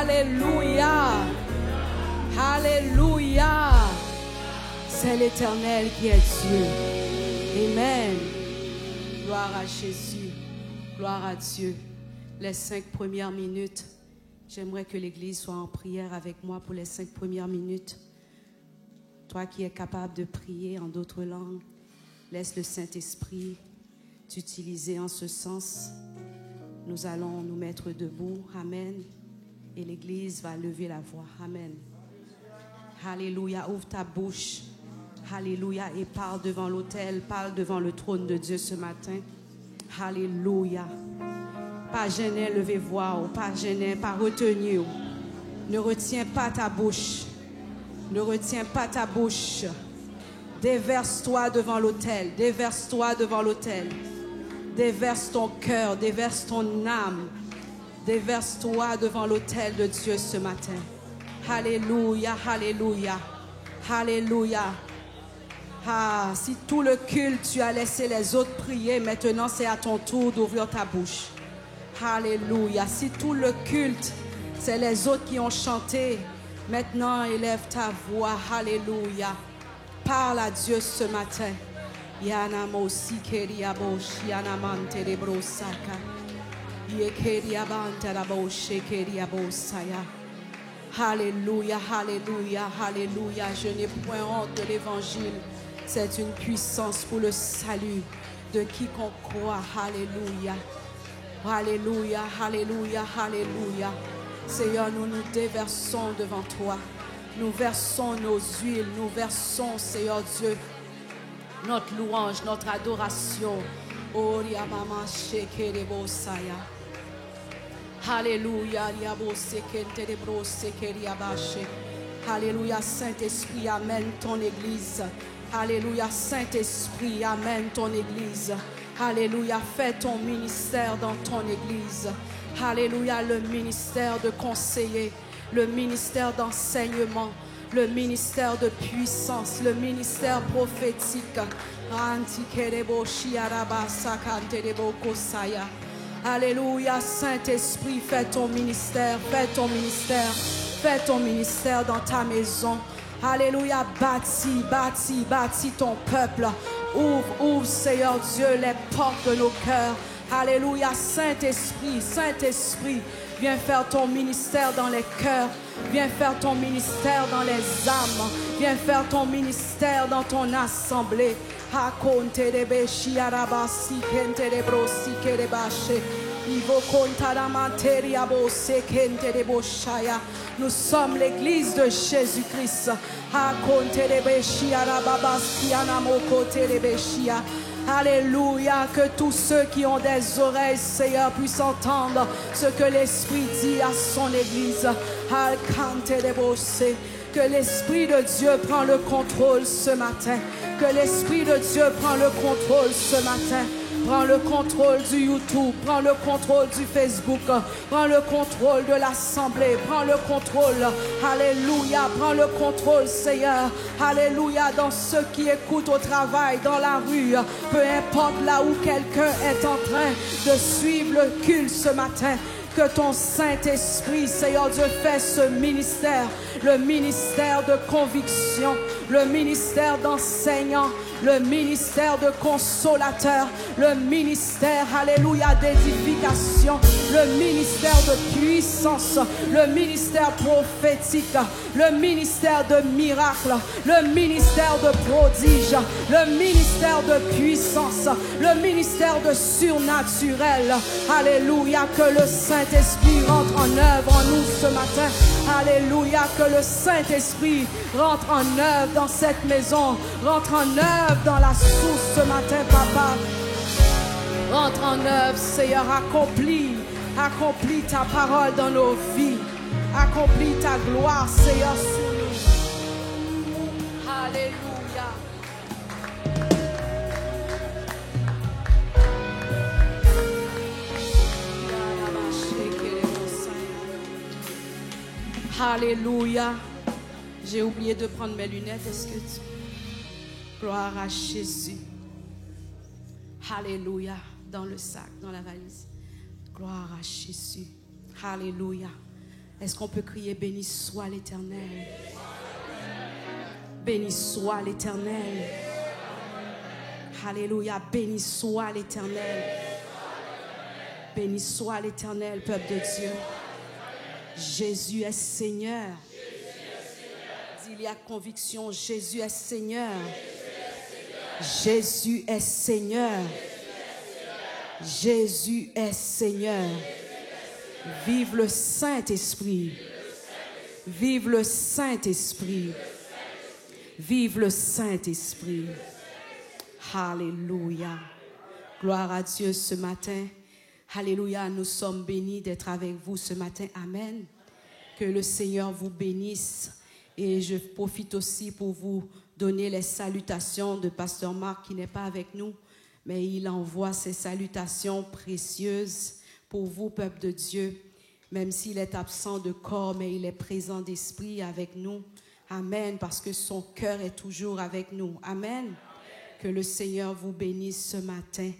Alléluia. Alléluia. C'est l'Éternel qui est Dieu. Amen. Gloire à Jésus. Gloire à Dieu. Les 5 premières minutes, j'aimerais que l'Église soit en prière avec moi pour les 5 premières minutes. Toi qui es capable de prier en d'autres langues, laisse le Saint-Esprit t'utiliser en ce sens. Nous allons nous mettre debout. Amen. Et l'Église va lever la voix. Amen. Alléluia. Ouvre ta bouche. Alléluia. Et parle devant l'autel. Parle devant le trône de Dieu ce matin. Alléluia. Pas gêné, levez voix. Pas gêné, pas retenu. Ne retiens pas ta bouche. Ne retiens pas ta bouche. Déverse-toi devant l'autel. Déverse-toi devant l'autel. Déverse ton cœur. Déverse ton âme. Déverse-toi devant l'autel de Dieu ce matin. Alléluia, alléluia, alléluia. Ah, si tout le culte, tu as laissé les autres prier, maintenant c'est à ton tour d'ouvrir ta bouche. Alléluia. Si tout le culte, c'est les autres qui ont chanté, maintenant élève ta voix. Alléluia. Parle à Dieu ce matin. Yana mosi keria bosh, yana mante de brosaka. Ye keria bante la bosh, keria bosaya. Alléluia, alléluia, alléluia. Je n'ai point honte de l'évangile. C'est une puissance pour le salut de quiconque croit. Alléluia. Alléluia, alléluia, alléluia. Seigneur, nous nous déversons devant toi. Nous versons nos huiles. Nous versons, Seigneur Dieu, notre louange, notre adoration. Oria mama shekerebo saya. Alléluia, alléluia, Saint-Esprit, amène ton Église. Alléluia, Saint-Esprit, amène ton Église. Alléluia, fais ton ministère dans ton Église. Alléluia, le ministère de conseiller, le ministère d'enseignement, le ministère de puissance, le ministère prophétique. Alléluia, Saint-Esprit, fais ton ministère, fais ton ministère, fais ton ministère dans ta maison. Alléluia, bâtis, bâtis, bâtis ton peuple. Ouvre, ouvre, Seigneur Dieu, les portes de nos cœurs. Alléluia, Saint-Esprit, Saint-Esprit, viens faire ton ministère dans les cœurs. Viens faire ton ministère dans les âmes. Viens faire ton ministère dans ton assemblée. Nous sommes l'église de Jésus-Christ. Alléluia, que tous ceux qui ont des oreilles, Seigneur, puissent entendre ce que l'Esprit dit à son église. Que l'Esprit de Dieu prend le contrôle ce matin. Que l'Esprit de Dieu prend le contrôle ce matin. Prends le contrôle du YouTube, prends le contrôle du Facebook, prends le contrôle de l'assemblée, prends le contrôle, alléluia, prends le contrôle, Seigneur, alléluia, dans ceux qui écoutent au travail, dans la rue, peu importe là où quelqu'un est en train de suivre le culte ce matin. Que ton Saint-Esprit, Seigneur Dieu, fait ce ministère, le ministère de conviction, le ministère d'enseignant, le ministère de consolateur, le ministère, alléluia, d'édification, le ministère de puissance, le ministère prophétique, le ministère de miracle, le ministère de prodige, le ministère de puissance, le ministère de surnaturel. Alléluia, que le Saint-Esprit rentre en œuvre en nous ce matin. Alléluia, que le Saint-Esprit rentre en œuvre dans cette maison, rentre en œuvre dans la source ce matin, papa. Rentre en œuvre, Seigneur, accomplis ta parole dans nos vies. Accomplis ta gloire, Seigneur, sur nous. Alléluia. Alléluia. J'ai oublié de prendre mes lunettes. Est-ce que tu... Gloire à Jésus. Alléluia. Dans le sac, dans la valise. Gloire à Jésus. Alléluia. Est-ce qu'on peut crier béni soit l'Éternel? Béni soit l'Éternel. Alléluia, béni soit l'Éternel. Béni soit l'Éternel, peuple de Dieu. Jésus est Seigneur. Il y a conviction, Jésus est Seigneur. Jésus est Seigneur. Jésus est Seigneur. Vive le Saint-Esprit. Vive le Saint-Esprit. Vive le Saint-Esprit. Alléluia. Gloire à Dieu ce matin. Alléluia. Nous sommes bénis d'être avec vous ce matin. Amen. Que le Seigneur vous bénisse. Et je profite aussi pour vous donner les salutations de Pasteur Marc qui n'est pas avec nous, mais il envoie ses salutations précieuses pour vous, peuple de Dieu. Même s'il est absent de corps, mais il est présent d'esprit avec nous. Amen, parce que son cœur est toujours avec nous. Amen. Que le Seigneur vous bénisse ce matin.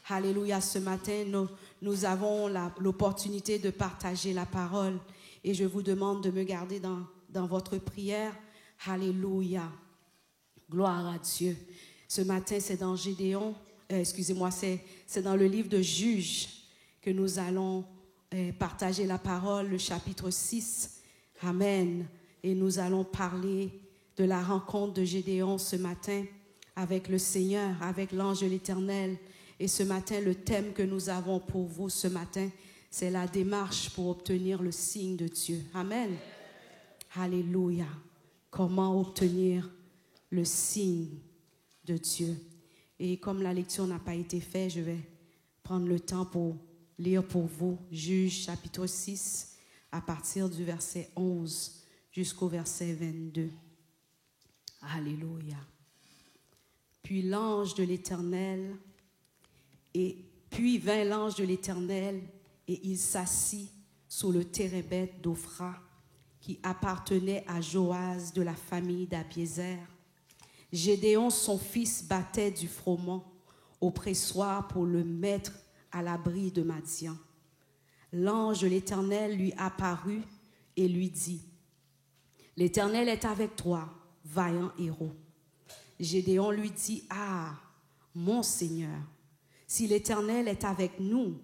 Alléluia, ce matin, nous avons l'opportunité de partager la parole. Et je vous demande de me garder dans votre prière. Alléluia. Gloire à Dieu. Ce matin, c'est dans Gédéon, c'est dans le livre de Juges que nous allons partager la parole, le chapitre 6. Amen. Et nous allons parler de la rencontre de Gédéon ce matin avec le Seigneur, avec l'ange de l'Éternel. Et ce matin, le thème que nous avons pour vous ce matin, c'est la démarche pour obtenir le signe de Dieu. Amen. Alléluia. Comment obtenir le signe de Dieu. Et comme la lecture n'a pas été faite, je vais prendre le temps pour lire pour vous Juges chapitre 6 à partir du verset 11 jusqu'au verset 22. Alléluia. Puis l'ange de l'Éternel, puis vint l'ange de l'Éternel et il s'assit sous le térébinthe d'Ophra qui appartenait à Joas de la famille d'Abiézer. Gédéon, son fils, battait du froment au pressoir pour le mettre à l'abri de Madian. L'ange de l'Éternel lui apparut et lui dit, « L'Éternel est avec toi, vaillant héros. » Gédéon lui dit, « Ah, mon Seigneur, si l'Éternel est avec nous,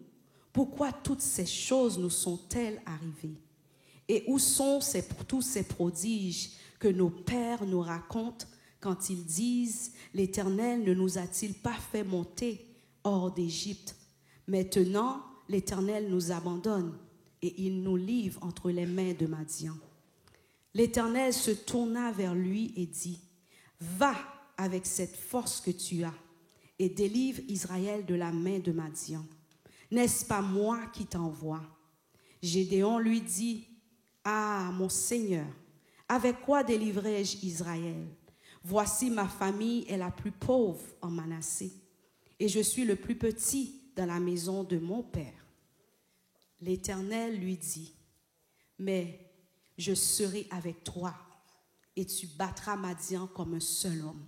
pourquoi toutes ces choses nous sont-elles arrivées? Et où sont tous ces prodiges que nos pères nous racontent quand ils disent, l'Éternel ne nous a-t-il pas fait monter hors d'Égypte? Maintenant, l'Éternel nous abandonne et il nous livre entre les mains de Madian. » L'Éternel se tourna vers lui et dit, « Va avec cette force que tu as et délivre Israël de la main de Madian. N'est-ce pas moi qui t'envoie? » Gédéon lui dit, « Ah, mon Seigneur, avec quoi délivrerai-je Israël? Voici ma famille est la plus pauvre en Manassé, et je suis le plus petit dans la maison de mon père. » L'Éternel lui dit, « Mais je serai avec toi, et tu battras Madian comme un seul homme. »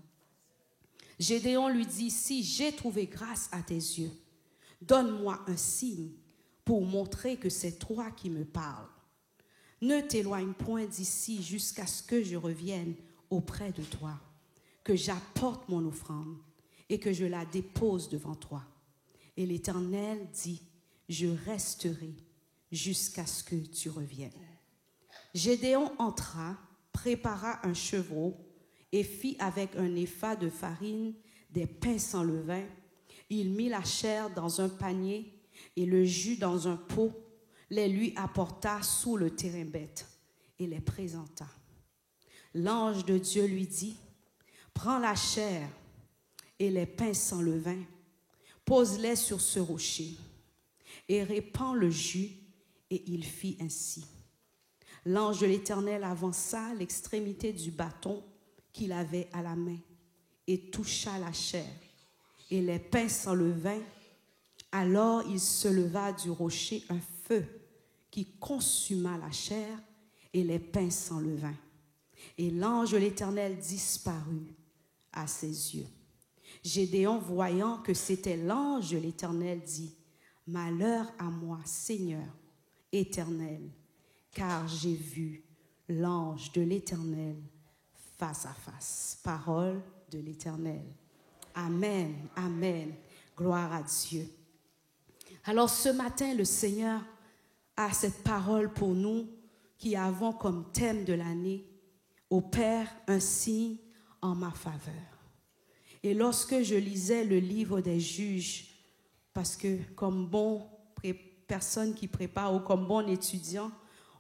Gédéon lui dit, « Si j'ai trouvé grâce à tes yeux, donne-moi un signe pour montrer que c'est toi qui me parles. Ne t'éloigne point d'ici jusqu'à ce que je revienne auprès de toi, que j'apporte mon offrande et que je la dépose devant toi. » Et l'Éternel dit, « Je resterai jusqu'à ce que tu reviennes. » Gédéon entra, prépara un chevreau et fit avec un épha de farine des pains sans levain. Il mit la chair dans un panier et le jus dans un pot, les lui apporta sous le térébinthe et les présenta. L'ange de Dieu lui dit, « Prends la chair et les pains sans levain, pose-les sur ce rocher et répands le jus. » Et il fit ainsi. L'ange de l'Éternel avança l'extrémité du bâton qu'il avait à la main et toucha la chair et les pains sans levain. Alors il se leva du rocher un feu qui consuma la chair et les pains sans levain. Et l'ange de l'Éternel disparut à ses yeux. Gédéon, voyant que c'était l'ange de l'Éternel, dit, « Malheur à moi, Seigneur, Éternel, car j'ai vu l'ange de l'Éternel face à face. Parole de l'Éternel. Amen, amen. Gloire à Dieu. Alors ce matin, le Seigneur a cette parole pour nous qui avons comme thème de l'année, au Père, un signe en ma faveur. Et lorsque je lisais le livre des Juges, parce que comme bonne personne qui prépare ou comme bon étudiant,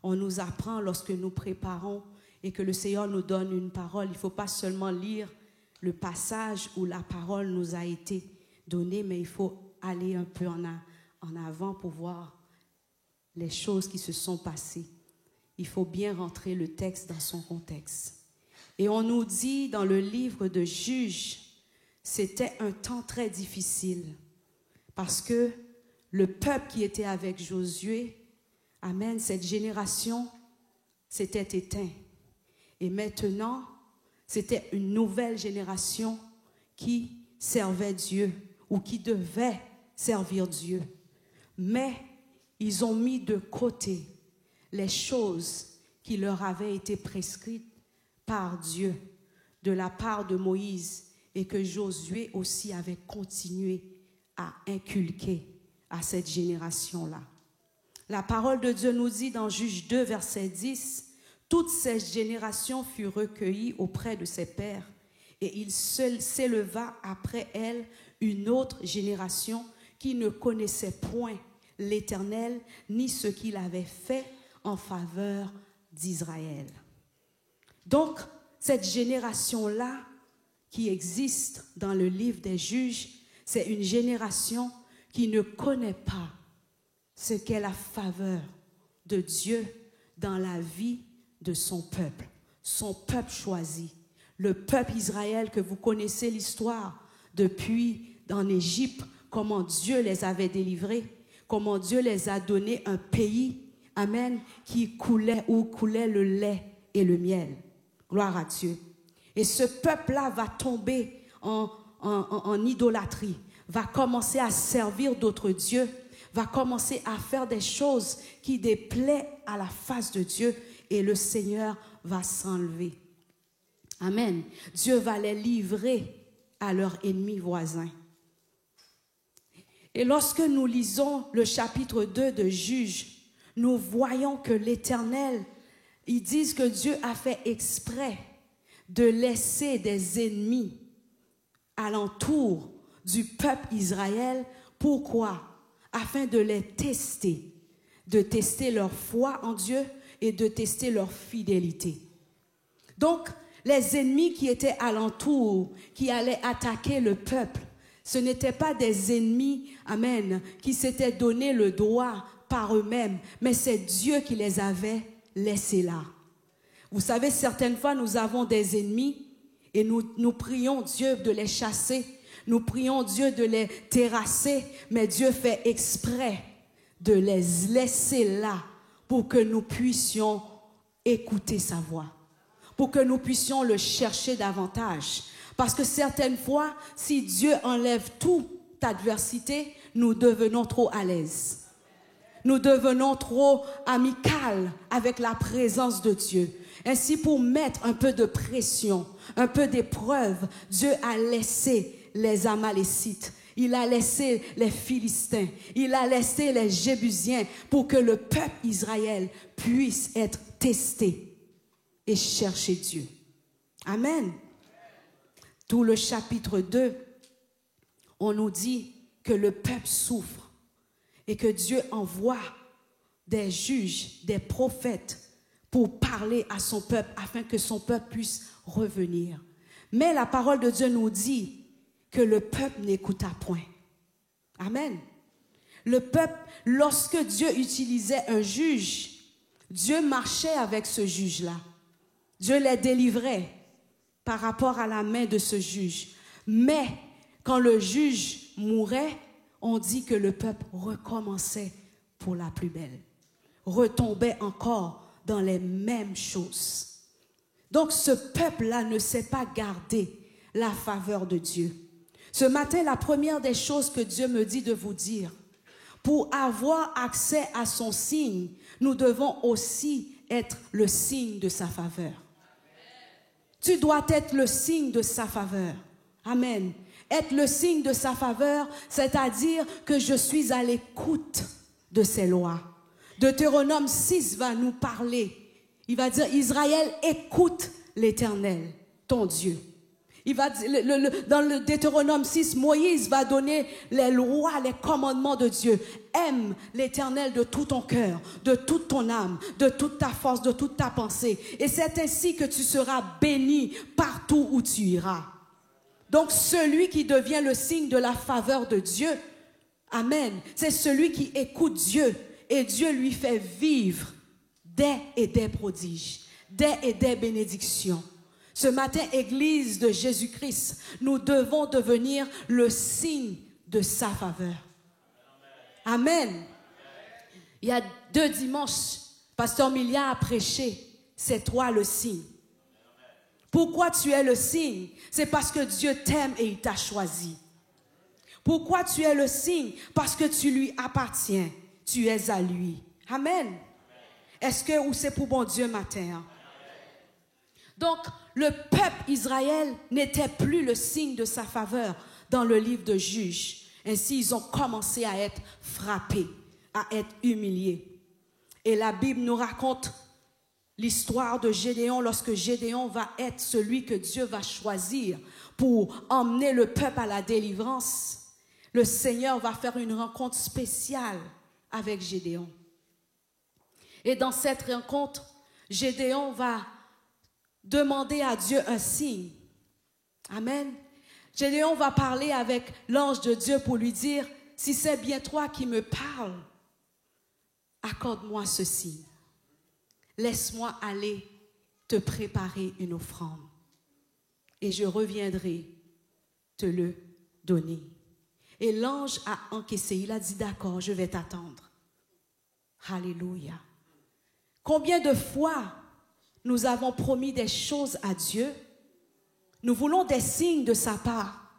on nous apprend lorsque nous préparons et que le Seigneur nous donne une parole, il ne faut pas seulement lire le passage où la parole nous a été donnée, mais il faut aller un peu en avant pour voir les choses qui se sont passées. Il faut bien rentrer le texte dans son contexte. Et on nous dit dans le livre de Juges, c'était un temps très difficile parce que le peuple qui était avec Josué, amen, cette génération s'était éteinte. Et maintenant, c'était une nouvelle génération qui servait Dieu ou qui devait servir Dieu. Mais ils ont mis de côté les choses qui leur avaient été prescrites par Dieu de la part de Moïse et que Josué aussi avait continué à inculquer à cette génération-là. La parole de Dieu nous dit dans Juges 2, verset 10, « Toute cette génération fut recueillie auprès de ses pères, et il s'éleva après elle une autre génération qui ne connaissait point l'Éternel, ni ce qu'il avait fait en faveur d'Israël. » Donc, cette génération-là qui existe dans le livre des Juges, c'est une génération qui ne connaît pas ce qu'est la faveur de Dieu dans la vie de son peuple choisi. Le peuple Israël que vous connaissez l'histoire depuis en Égypte, comment Dieu les avait délivrés, comment Dieu les a donné un pays, amen, qui coulait, où coulait le lait et le miel. Gloire à Dieu. Et ce peuple-là va tomber en idolâtrie, va commencer à servir d'autres dieux, va commencer à faire des choses qui déplaisent à la face de Dieu et le Seigneur va s'enlever. Amen. Dieu va les livrer à leurs ennemis voisins. Et lorsque nous lisons le chapitre 2 de Juges, nous voyons que l'Éternel, ils disent que Dieu a fait exprès de laisser des ennemis alentour du peuple Israël. Pourquoi? Afin de les tester, de tester leur foi en Dieu et de tester leur fidélité. Donc, les ennemis qui étaient alentour, qui allaient attaquer le peuple, ce n'étaient pas des ennemis, amen, qui s'étaient donné le droit par eux-mêmes, mais c'est Dieu qui les avait laissés là. Vous savez, certaines fois, nous avons des ennemis et nous prions Dieu de les chasser, nous prions Dieu de les terrasser, mais Dieu fait exprès de les laisser là pour que nous puissions écouter sa voix, pour que nous puissions le chercher davantage. Parce que certaines fois, si Dieu enlève toute adversité, nous devenons trop à l'aise. Nous devenons trop amicales avec la présence de Dieu. Ainsi, pour mettre un peu de pression, un peu d'épreuve, Dieu a laissé les Amalécites, il a laissé les Philistins, il a laissé les Jébusiens pour que le peuple Israël puisse être testé et chercher Dieu. Amen. Tout le chapitre 2, on nous dit que le peuple souffre et que Dieu envoie des juges, des prophètes pour parler à son peuple afin que son peuple puisse revenir. Mais la parole de Dieu nous dit que le peuple n'écouta point. Amen. Le peuple, lorsque Dieu utilisait un juge, Dieu marchait avec ce juge-là. Dieu les délivrait par rapport à la main de ce juge. Mais quand le juge mourait, on dit que le peuple recommençait pour la plus belle, retombait encore dans les mêmes choses. Donc ce peuple-là ne sait pas garder la faveur de Dieu. Ce matin, la première des choses que Dieu me dit de vous dire, pour avoir accès à son signe, nous devons aussi être le signe de sa faveur. Tu dois être le signe de sa faveur. Amen. Être le signe de sa faveur, c'est-à-dire que je suis à l'écoute de ses lois. Deutéronome 6 va nous parler. Il va dire, Israël, écoute l'Éternel, ton Dieu. Il va, dans le Deutéronome 6, Moïse va donner les lois, les commandements de Dieu. Aime l'Éternel de tout ton cœur, de toute ton âme, de toute ta force, de toute ta pensée. Et c'est ainsi que tu seras béni partout où tu iras. Donc celui qui devient le signe de la faveur de Dieu, amen, c'est celui qui écoute Dieu et Dieu lui fait vivre des prodiges, des bénédictions. Ce matin, Église de Jésus-Christ, nous devons devenir le signe de sa faveur. Amen. Il y a 2 dimanches, Pasteur Milia a prêché, c'est toi le signe. Pourquoi tu es le signe? C'est parce que Dieu t'aime et il t'a choisi. Pourquoi tu es le signe? Parce que tu lui appartiens, tu es à lui. Amen. Est-ce que ou c'est pour bon Dieu matin? Donc, le peuple Israël n'était plus le signe de sa faveur dans le livre de Juges. Ainsi, ils ont commencé à être frappés, à être humiliés. Et la Bible nous raconte l'histoire de Gédéon lorsque Gédéon va être celui que Dieu va choisir pour emmener le peuple à la délivrance. Le Seigneur va faire une rencontre spéciale avec Gédéon. Et dans cette rencontre, Gédéon va demander à Dieu un signe. Amen. Gédéon va parler avec l'ange de Dieu pour lui dire, si c'est bien toi qui me parles, accorde-moi ce signe. Laisse-moi aller te préparer une offrande et je reviendrai te le donner. Et l'ange a encaissé, il a dit d'accord, je vais t'attendre. Alléluia. Combien de fois nous avons promis des choses à Dieu? Nous voulons des signes de sa part.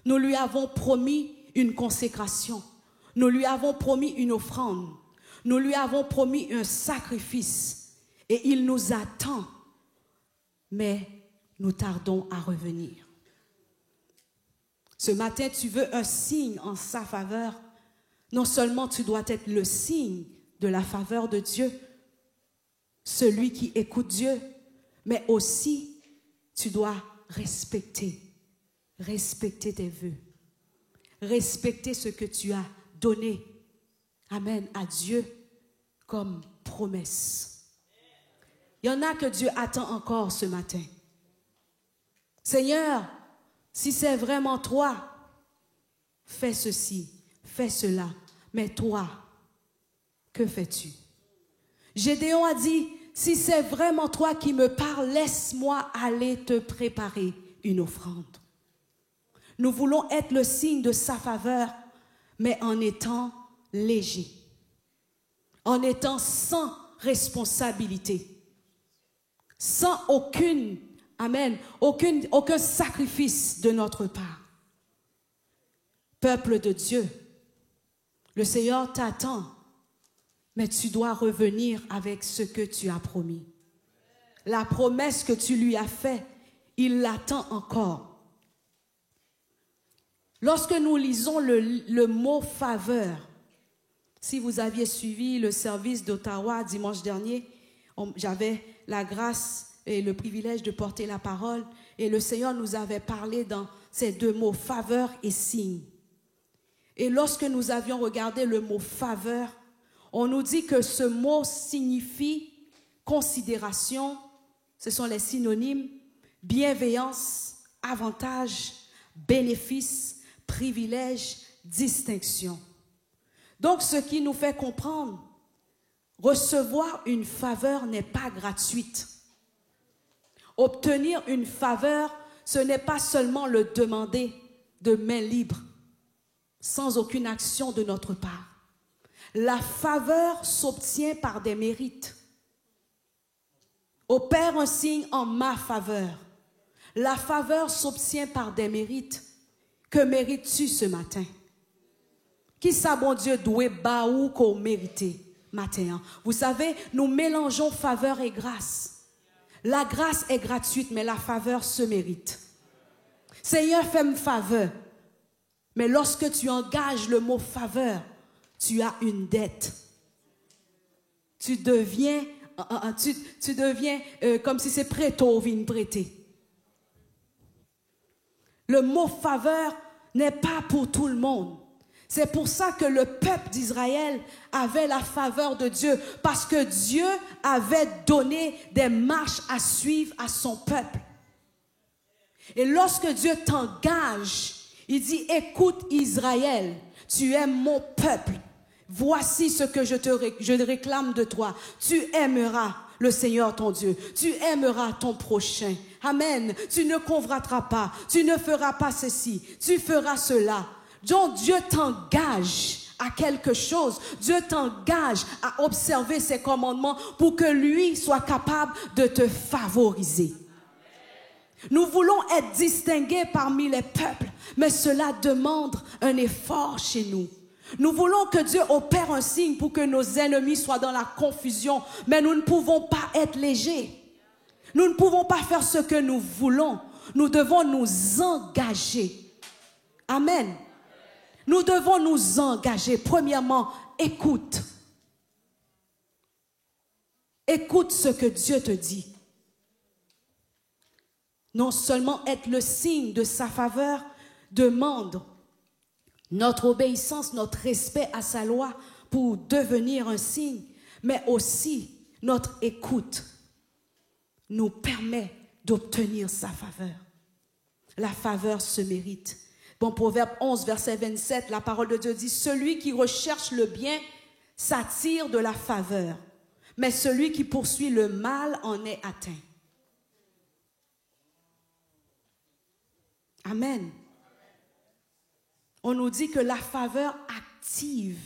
Nous lui avons promis une consécration. Nous lui avons promis une offrande. Nous lui avons promis un sacrifice. Et il nous attend. Mais nous tardons à revenir. Ce matin, tu veux un signe en sa faveur. Non seulement tu dois être le signe de la faveur de Dieu, celui qui écoute Dieu, mais aussi tu dois respecter tes vœux, respecter ce que tu as donné, amen, à Dieu comme promesse. Il y en a que Dieu attend encore ce matin. Seigneur, si c'est vraiment toi, fais ceci, fais cela, mais toi, que fais-tu? Gédéon a dit, si c'est vraiment toi qui me parles, laisse-moi aller te préparer une offrande. Nous voulons être le signe de sa faveur, mais en étant léger, en étant sans responsabilité, sans aucun sacrifice de notre part. Peuple de Dieu, le Seigneur t'attend. Mais tu dois revenir avec ce que tu as promis. La promesse que tu lui as faite, il l'attend encore. Lorsque nous lisons le mot faveur, si vous aviez suivi le service d'Ottawa dimanche dernier, j'avais la grâce et le privilège de porter la parole et le Seigneur nous avait parlé dans ces 2 mots, faveur et signe. Et lorsque nous avions regardé le mot faveur, on nous dit que ce mot signifie considération, ce sont les synonymes, bienveillance, avantage, bénéfice, privilège, distinction. Donc ce qui nous fait comprendre, recevoir une faveur n'est pas gratuite. Obtenir une faveur, ce n'est pas seulement le demander de main libre, sans aucune action de notre part. La faveur s'obtient par des mérites. Opère un signe en ma faveur. La faveur s'obtient par des mérites. Que mérites-tu ce matin? Qui ça, bon Dieu, doit baou qu'on mérite matin? Vous savez, nous mélangeons faveur et grâce. La grâce est gratuite, mais la faveur se mérite. Seigneur, fais-moi faveur. Mais lorsque tu engages le mot faveur, tu as une dette. Tu deviens comme si c'est prêto vient prêter. Le mot faveur n'est pas pour tout le monde. C'est pour ça que le peuple d'Israël avait la faveur de Dieu, parce que Dieu avait donné des marches à suivre à son peuple. Et lorsque Dieu t'engage, il dit, écoute Israël, tu es mon peuple. Voici ce que je réclame de toi. Tu aimeras le Seigneur ton Dieu. Tu aimeras ton prochain. Amen. Tu ne convoiteras pas. Tu ne feras pas ceci. Tu feras cela. Donc Dieu t'engage à quelque chose. Dieu t'engage à observer ses commandements pour que lui soit capable de te favoriser. Nous voulons être distingués parmi les peuples, mais cela demande un effort chez nous. Nous voulons que Dieu opère un signe pour que nos ennemis soient dans la confusion, mais nous ne pouvons pas être légers. Nous ne pouvons pas faire ce que nous voulons. Nous devons nous engager. Amen. Nous devons nous engager. Premièrement, écoute. Écoute ce que Dieu te dit. Non seulement être le signe de sa faveur, demande notre obéissance, notre respect à sa loi pour devenir un signe, mais aussi notre écoute nous permet d'obtenir sa faveur. La faveur se mérite. Bon, Proverbe 11, verset 27, la parole de Dieu dit, celui qui recherche le bien s'attire de la faveur, mais celui qui poursuit le mal en est atteint. Amen. On nous dit que la faveur active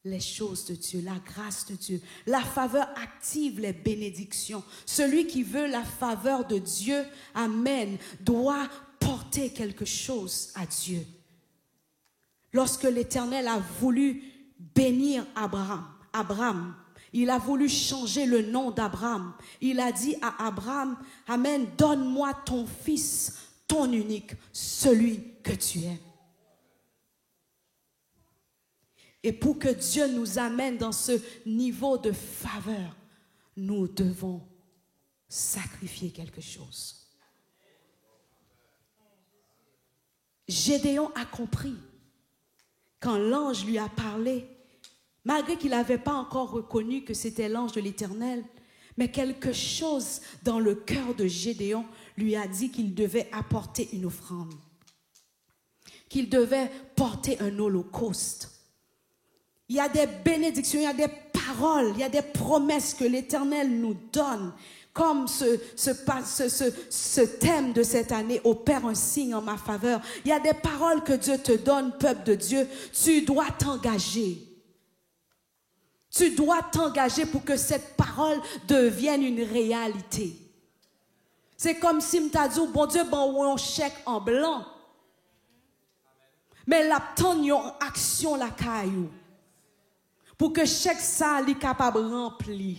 les choses de Dieu, la grâce de Dieu. La faveur active les bénédictions. Celui qui veut la faveur de Dieu, amen, doit porter quelque chose à Dieu. Lorsque l'Éternel a voulu bénir Abraham, il a voulu changer le nom d'Abraham. Il a dit à Abraham, amen, donne-moi ton fils, ton unique, celui que tu aimes. Et pour que Dieu nous amène dans ce niveau de faveur, nous devons sacrifier quelque chose. Gédéon a compris quand l'ange lui a parlé, malgré qu'il n'avait pas encore reconnu que c'était l'ange de l'Éternel, mais quelque chose dans le cœur de Gédéon lui a dit qu'il devait apporter une offrande, qu'il devait porter un holocauste. Il y a des bénédictions, il y a des paroles, il y a des promesses que l'Éternel nous donne. Comme ce thème de cette année opère un signe en ma faveur. Il y a des paroles que Dieu te donne, peuple de Dieu. Tu dois t'engager. Tu dois t'engager pour que cette parole devienne une réalité. C'est comme si m't'a dit, bon Dieu, bon, un chèque en blanc. Mais l'attend une action la caillou. Pour que chaque salle est capable de remplir.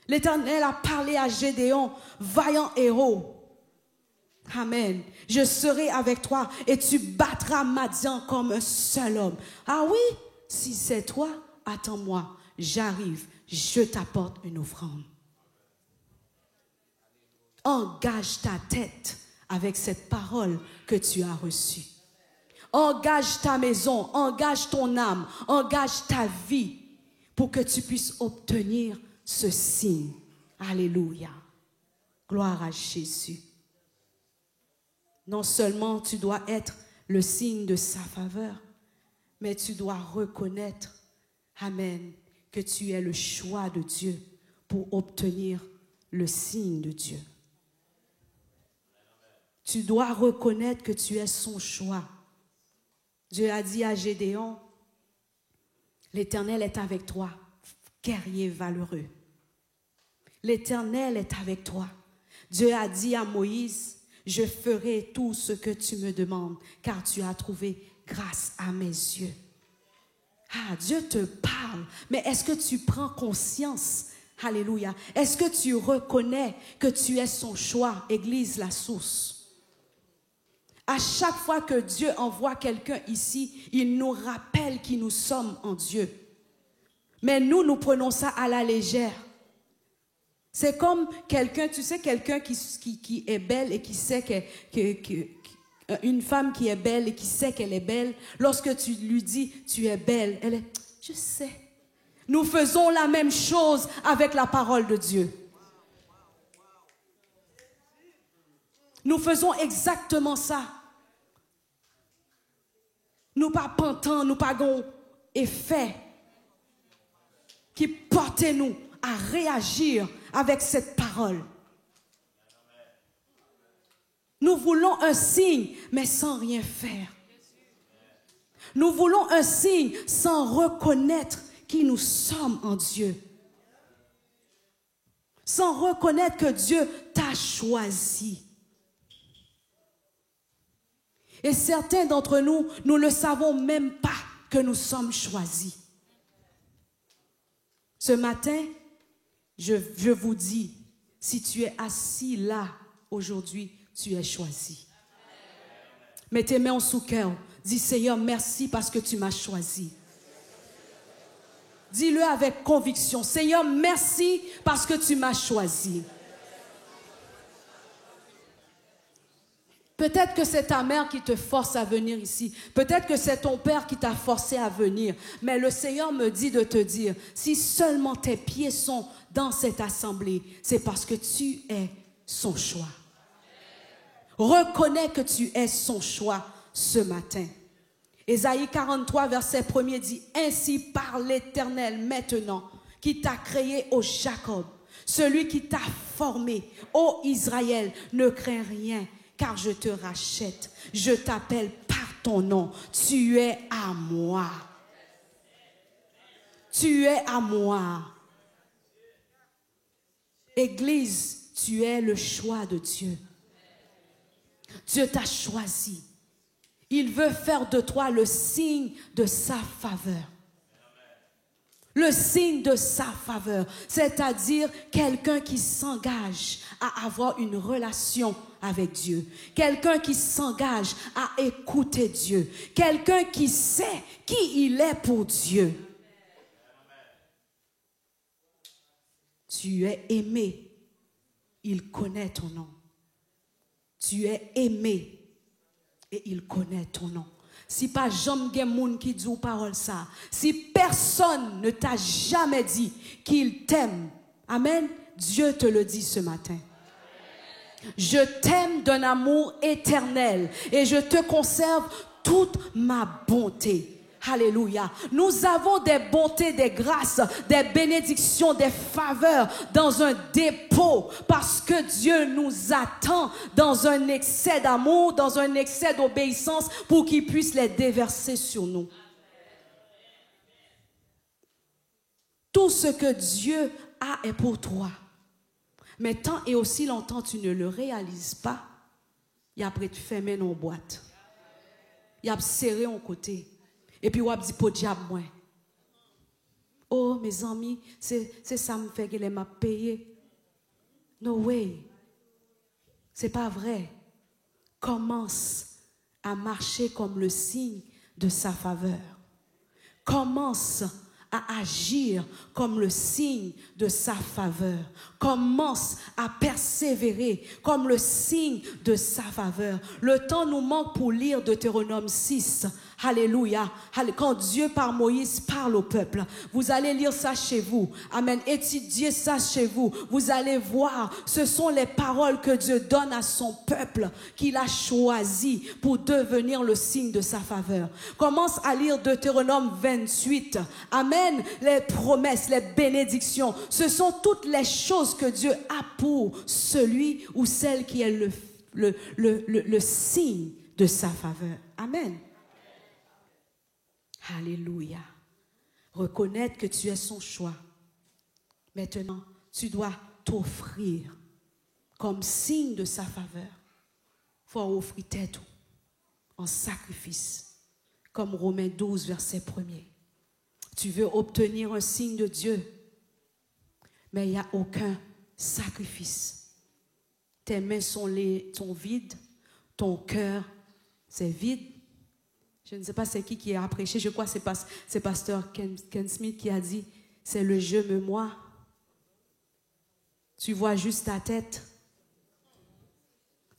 L'Éternel a parlé à Gédéon, vaillant héros. Amen. Je serai avec toi et tu battras Madian comme un seul homme. Ah oui, si c'est toi, attends-moi, j'arrive, je t'apporte une offrande. Engage ta tête avec cette parole que tu as reçue. Engage ta maison, engage ton âme, engage ta vie pour que tu puisses obtenir ce signe. Alléluia. Gloire à Jésus. Non seulement tu dois être le signe de sa faveur, mais tu dois reconnaître, amen, que tu es le choix de Dieu pour obtenir le signe de Dieu. Tu dois reconnaître que tu es son choix. Dieu a dit à Gédéon, l'Éternel est avec toi, guerrier valeureux. L'Éternel est avec toi. Dieu a dit à Moïse, Je ferai tout ce que tu me demandes, car tu as trouvé grâce à mes yeux. Ah, Dieu te parle, mais est-ce que tu prends conscience? Alléluia. Est-ce que tu reconnais que tu es son choix, Église La Source? À chaque fois que Dieu envoie quelqu'un ici, il nous rappelle qui nous sommes en Dieu. Mais nous prenons ça à la légère. C'est comme quelqu'un, tu sais, quelqu'un qui est belle et qui sait une femme qui est belle et qui sait qu'elle est belle, lorsque tu lui dis, tu es belle, elle est, je sais. Nous faisons la même chose avec la parole de Dieu. Nous faisons exactement ça. Nous pas pantant, nous pas gon effet qui porte nous à réagir avec cette parole. Nous voulons un signe, mais sans rien faire. Nous voulons un signe sans reconnaître qui nous sommes en Dieu. Sans reconnaître que Dieu t'a choisi. Et certains d'entre nous, nous ne savons même pas que nous sommes choisis. Ce matin, je vous dis, si tu es assis là aujourd'hui, tu es choisi. Mets tes mains sous cœur. Dis Seigneur, merci parce que tu m'as choisi. Dis-le avec conviction. Seigneur, merci parce que tu m'as choisi. Peut-être que c'est ta mère qui te force à venir ici. Peut-être que c'est ton père qui t'a forcé à venir. Mais le Seigneur me dit de te dire, si seulement tes pieds sont dans cette assemblée, c'est parce que tu es son choix. Reconnais que tu es son choix ce matin. Ésaïe 43, verset 1er dit, « Ainsi parle l'Éternel maintenant, qui t'a créé, ô Jacob, celui qui t'a formé, ô Israël, ne crains rien, car je te rachète, je t'appelle par ton nom, tu es à moi. » Tu es à moi. Église, tu es le choix de Dieu. Dieu t'a choisi. Il veut faire de toi le signe de sa faveur. Le signe de sa faveur, c'est-à-dire quelqu'un qui s'engage à avoir une relation avec Dieu. Quelqu'un qui s'engage à écouter Dieu. Quelqu'un qui sait qui il est pour Dieu. Tu es aimé. Il connaît ton nom. Tu es aimé. Et il connaît ton nom. Si pas jamais gen moun qui dit ou parole ça, si personne ne t'a jamais dit qu'il t'aime, amen, Dieu te le dit ce matin. Je t'aime d'un amour éternel et je te conserve toute ma bonté. Alléluia. Nous avons des bontés, des grâces, des bénédictions, des faveurs dans un dépôt parce que Dieu nous attend dans un excès d'amour, dans un excès d'obéissance pour qu'il puisse les déverser sur nous. Tout ce que Dieu a est pour toi. Mais tant et aussi longtemps tu ne le réalises pas, il y a après te fermer nos boîtes. Il y a serré en côté. Et puis, on dit, pour diable, moi. Oh, mes amis, c'est ça me fait qu'elle m'a payé. No way. C'est pas vrai. Commence à marcher comme le signe de sa faveur. Commence à agir comme le signe de sa faveur. Commence à persévérer comme le signe de sa faveur. Le temps nous manque pour lire Deutéronome 6. Alléluia. Quand Dieu par Moïse parle au peuple, vous allez lire ça chez vous. Amen. Étudiez ça chez vous. Vous allez voir, ce sont les paroles que Dieu donne à son peuple qu'il a choisi pour devenir le signe de sa faveur. Commence à lire Deutéronome 28. Amen. Les promesses, les bénédictions, ce sont toutes les choses que Dieu a pour celui ou celle qui est le signe de sa faveur. Amen. Alléluia. Reconnaître que tu es son choix. Maintenant, tu dois t'offrir comme signe de sa faveur. faut offrir tête en sacrifice, comme Romains 12, verset 1er. Tu veux obtenir un signe de Dieu, mais il n'y a aucun sacrifice. Tes mains sont vides, ton cœur, c'est vide. Je ne sais pas c'est qui a prêché, je crois que c'est pasteur Ken Smith qui a dit, c'est le je me moi. Tu vois juste ta tête.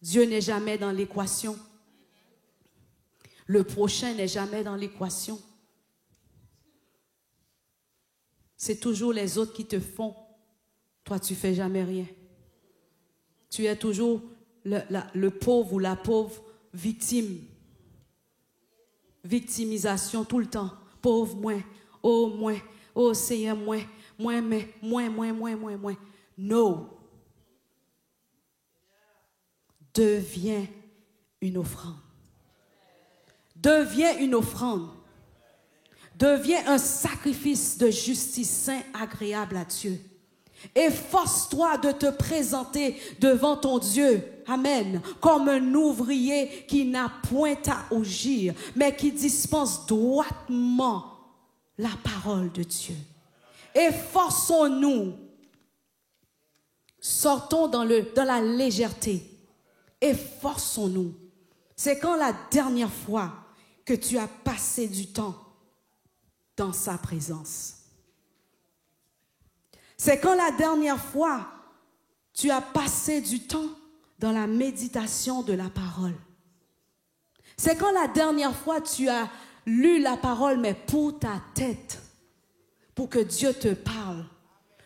Dieu n'est jamais dans l'équation. Le prochain n'est jamais dans l'équation. C'est toujours les autres qui te font. Toi, tu ne fais jamais rien. Tu es toujours le pauvre ou la pauvre victime. Victimisation tout le temps. Pauvre, moins. Oh, Seigneur, moins. Non. Deviens une offrande. Deviens une offrande. Deviens un sacrifice de justice saint agréable à Dieu. Efforce-toi de te présenter devant ton Dieu, amen, comme un ouvrier qui n'a point à rougir, mais qui dispense droitement la parole de Dieu. Efforçons-nous, sortons dans la légèreté, efforçons-nous. C'est quand la dernière fois que tu as passé du temps dans sa présence? C'est quand la dernière fois tu as passé du temps dans la méditation de la parole? C'est quand la dernière fois tu as lu la parole, mais pour ta tête, pour que Dieu te parle,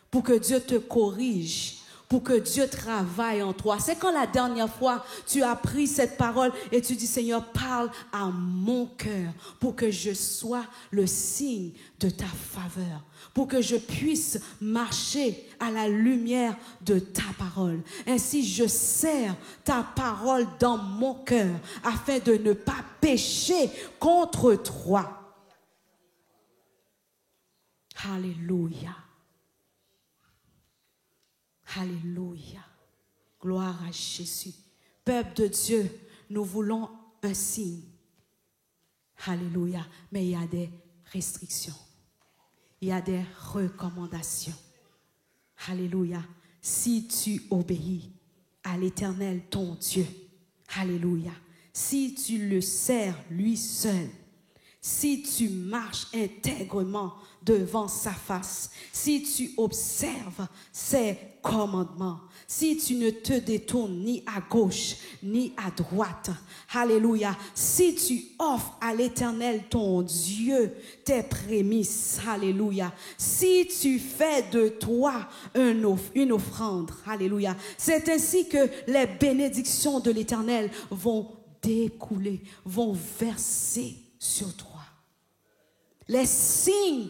pour que Dieu te corrige, pour que Dieu travaille en toi? C'est quand la dernière fois tu as pris cette parole et tu dis, Seigneur, parle à mon cœur pour que je sois le signe de ta faveur, pour que je puisse marcher à la lumière de ta parole. Ainsi, je serre ta parole dans mon cœur afin de ne pas pécher contre toi. Alléluia. Alléluia. Gloire à Jésus. Peuple de Dieu, nous voulons un signe. Alléluia. Mais il y a des restrictions. Il y a des recommandations. Alléluia. Si tu obéis à l'Éternel, ton Dieu. Alléluia. Si tu le sers lui seul. Si tu marches intègrement devant sa face, si tu observes ses commandements, si tu ne te détournes ni à gauche ni à droite, alléluia, si tu offres à l'Éternel ton Dieu tes prémices, alléluia, si tu fais de toi une offrande, alléluia, c'est ainsi que les bénédictions de l'Éternel vont découler, vont verser sur toi. Les signes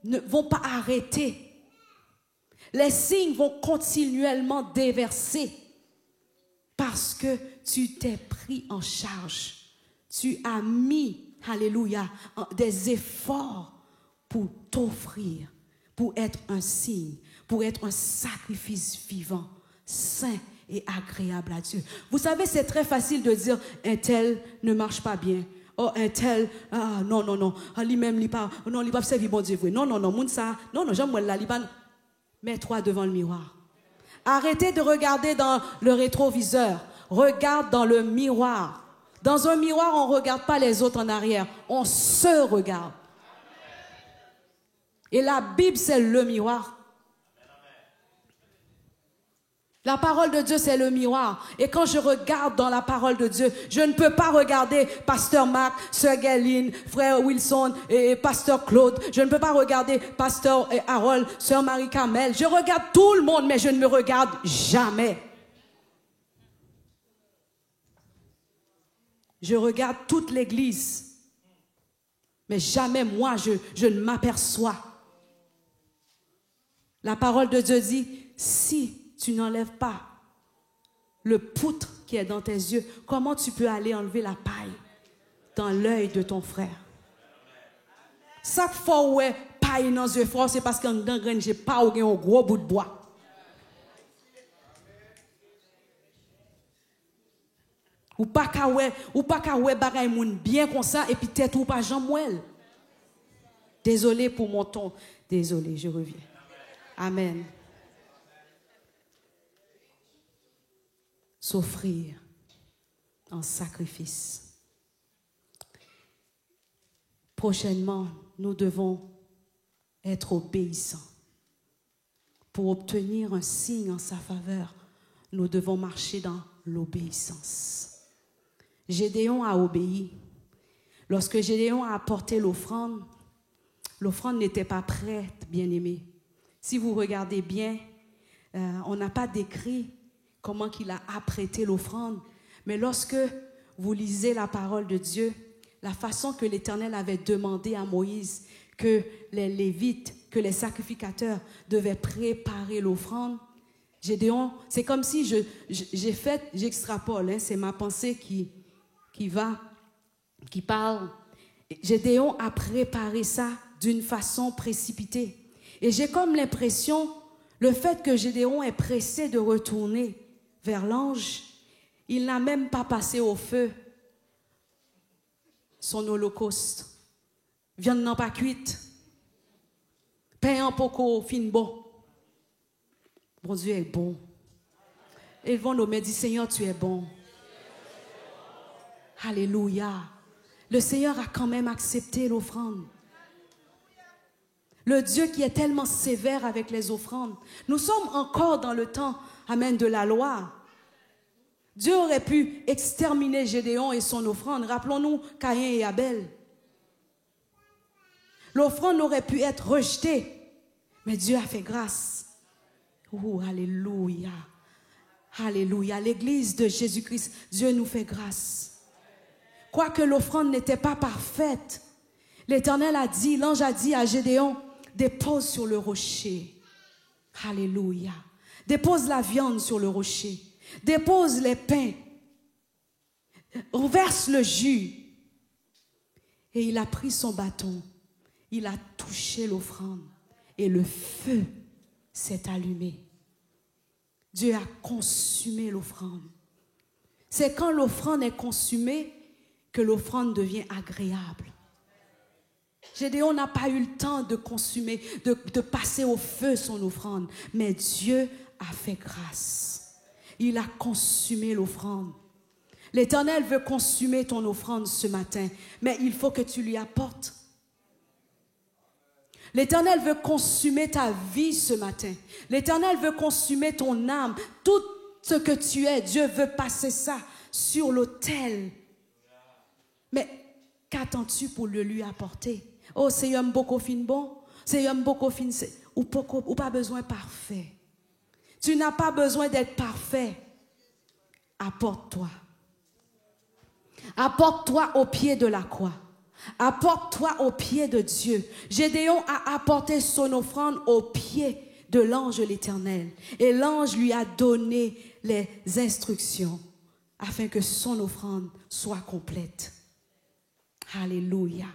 ne vont pas arrêter. Les signes vont continuellement déverser parce que tu t'es pris en charge. Tu as mis, alléluia, des efforts pour t'offrir, pour être un signe, pour être un sacrifice vivant, saint et agréable à Dieu. Vous savez, c'est très facile de dire un tel ne marche pas bien. Oh, un tel, non, lui-même, il pas servir bon Dieu. Non, moun ça, non, j'aime la liban. Mets-toi devant le miroir. Arrêtez de regarder dans le rétroviseur. Regarde dans le miroir. Dans un miroir, on ne regarde pas les autres en arrière. On se regarde. Et la Bible, c'est le miroir. La parole de Dieu, c'est le miroir. Et quand je regarde dans la parole de Dieu, je ne peux pas regarder Pasteur Marc, Sœur Galine, Frère Wilson et Pasteur Claude. Je ne peux pas regarder Pasteur Harold, Sœur Marie-Carmel. Je regarde tout le monde, mais je ne me regarde jamais. Je regarde toute l'Église, mais jamais moi, je ne m'aperçois. La parole de Dieu dit, si tu n'enlèves pas le poutre qui est dans tes yeux, comment tu peux aller enlever la paille dans l'œil de ton frère? Chaque fois où est paille dans les yeux frère, c'est parce qu'en dedans, j'ai pas un gros bout de bois. Ou pas qu'à ouais bagay moun bien comme ça et puis tête ou pas jambe mouelle. Désolé pour mon ton. Désolé, je reviens. Amen. S'offrir en sacrifice. Prochainement, nous devons être obéissants. Pour obtenir un signe en sa faveur, nous devons marcher dans l'obéissance. Gédéon a obéi. Lorsque Gédéon a apporté l'offrande n'était pas prête, bien-aimé. Si vous regardez bien, on n'a pas décrit comment il a apprêté l'offrande, mais lorsque vous lisez la parole de Dieu, la façon que l'Éternel avait demandé à Moïse que les Lévites, que les sacrificateurs devaient préparer l'offrande, Gédéon, c'est comme si j'extrapole, c'est ma pensée qui parle. Gédéon a préparé ça d'une façon précipitée. Et j'ai comme l'impression, le fait que Gédéon est pressé de retourner vers l'ange, il n'a même pas passé au feu son holocauste. Viande n'a pas cuite. Pain en poco, fin bon. Bon Dieu est bon. Et ils vont nous dire, Seigneur, tu es bon. Alléluia. Le Seigneur a quand même accepté l'offrande. Le Dieu qui est tellement sévère avec les offrandes. Nous sommes encore dans le temps, amen, de la loi. Dieu aurait pu exterminer Gédéon et son offrande. Rappelons-nous Caïn et Abel. L'offrande aurait pu être rejetée, mais Dieu a fait grâce. Oh, alléluia. Alléluia. L'église de Jésus-Christ, Dieu nous fait grâce. Quoique l'offrande n'était pas parfaite, l'Éternel a dit, l'ange a dit à Gédéon, dépose sur le rocher. Alléluia. Dépose la viande sur le rocher. Dépose les pains. Verse le jus. Et il a pris son bâton. Il a touché l'offrande. Et le feu s'est allumé. Dieu a consumé l'offrande. C'est quand l'offrande est consumée que l'offrande devient agréable. Gédéon n'a pas eu le temps de consumer, de passer au feu son offrande. Mais Dieu a fait grâce. Il a consumé l'offrande. L'Éternel veut consumer ton offrande ce matin, mais il faut que tu lui apportes. L'Éternel veut consumer ta vie ce matin. L'Éternel veut consumer ton âme. Tout ce que tu es, Dieu veut passer ça sur l'autel. Mais qu'attends-tu pour le lui apporter? Oh, c'est un beaucoup fin bon. C'est un beaucoup fin, ou pas besoin parfait. Tu n'as pas besoin d'être parfait. Apporte-toi. Apporte-toi au pied de la croix. Apporte-toi au pied de Dieu. Gédéon a apporté son offrande au pied de l'ange de l'Éternel. Et l'ange lui a donné les instructions afin que son offrande soit complète. Alléluia.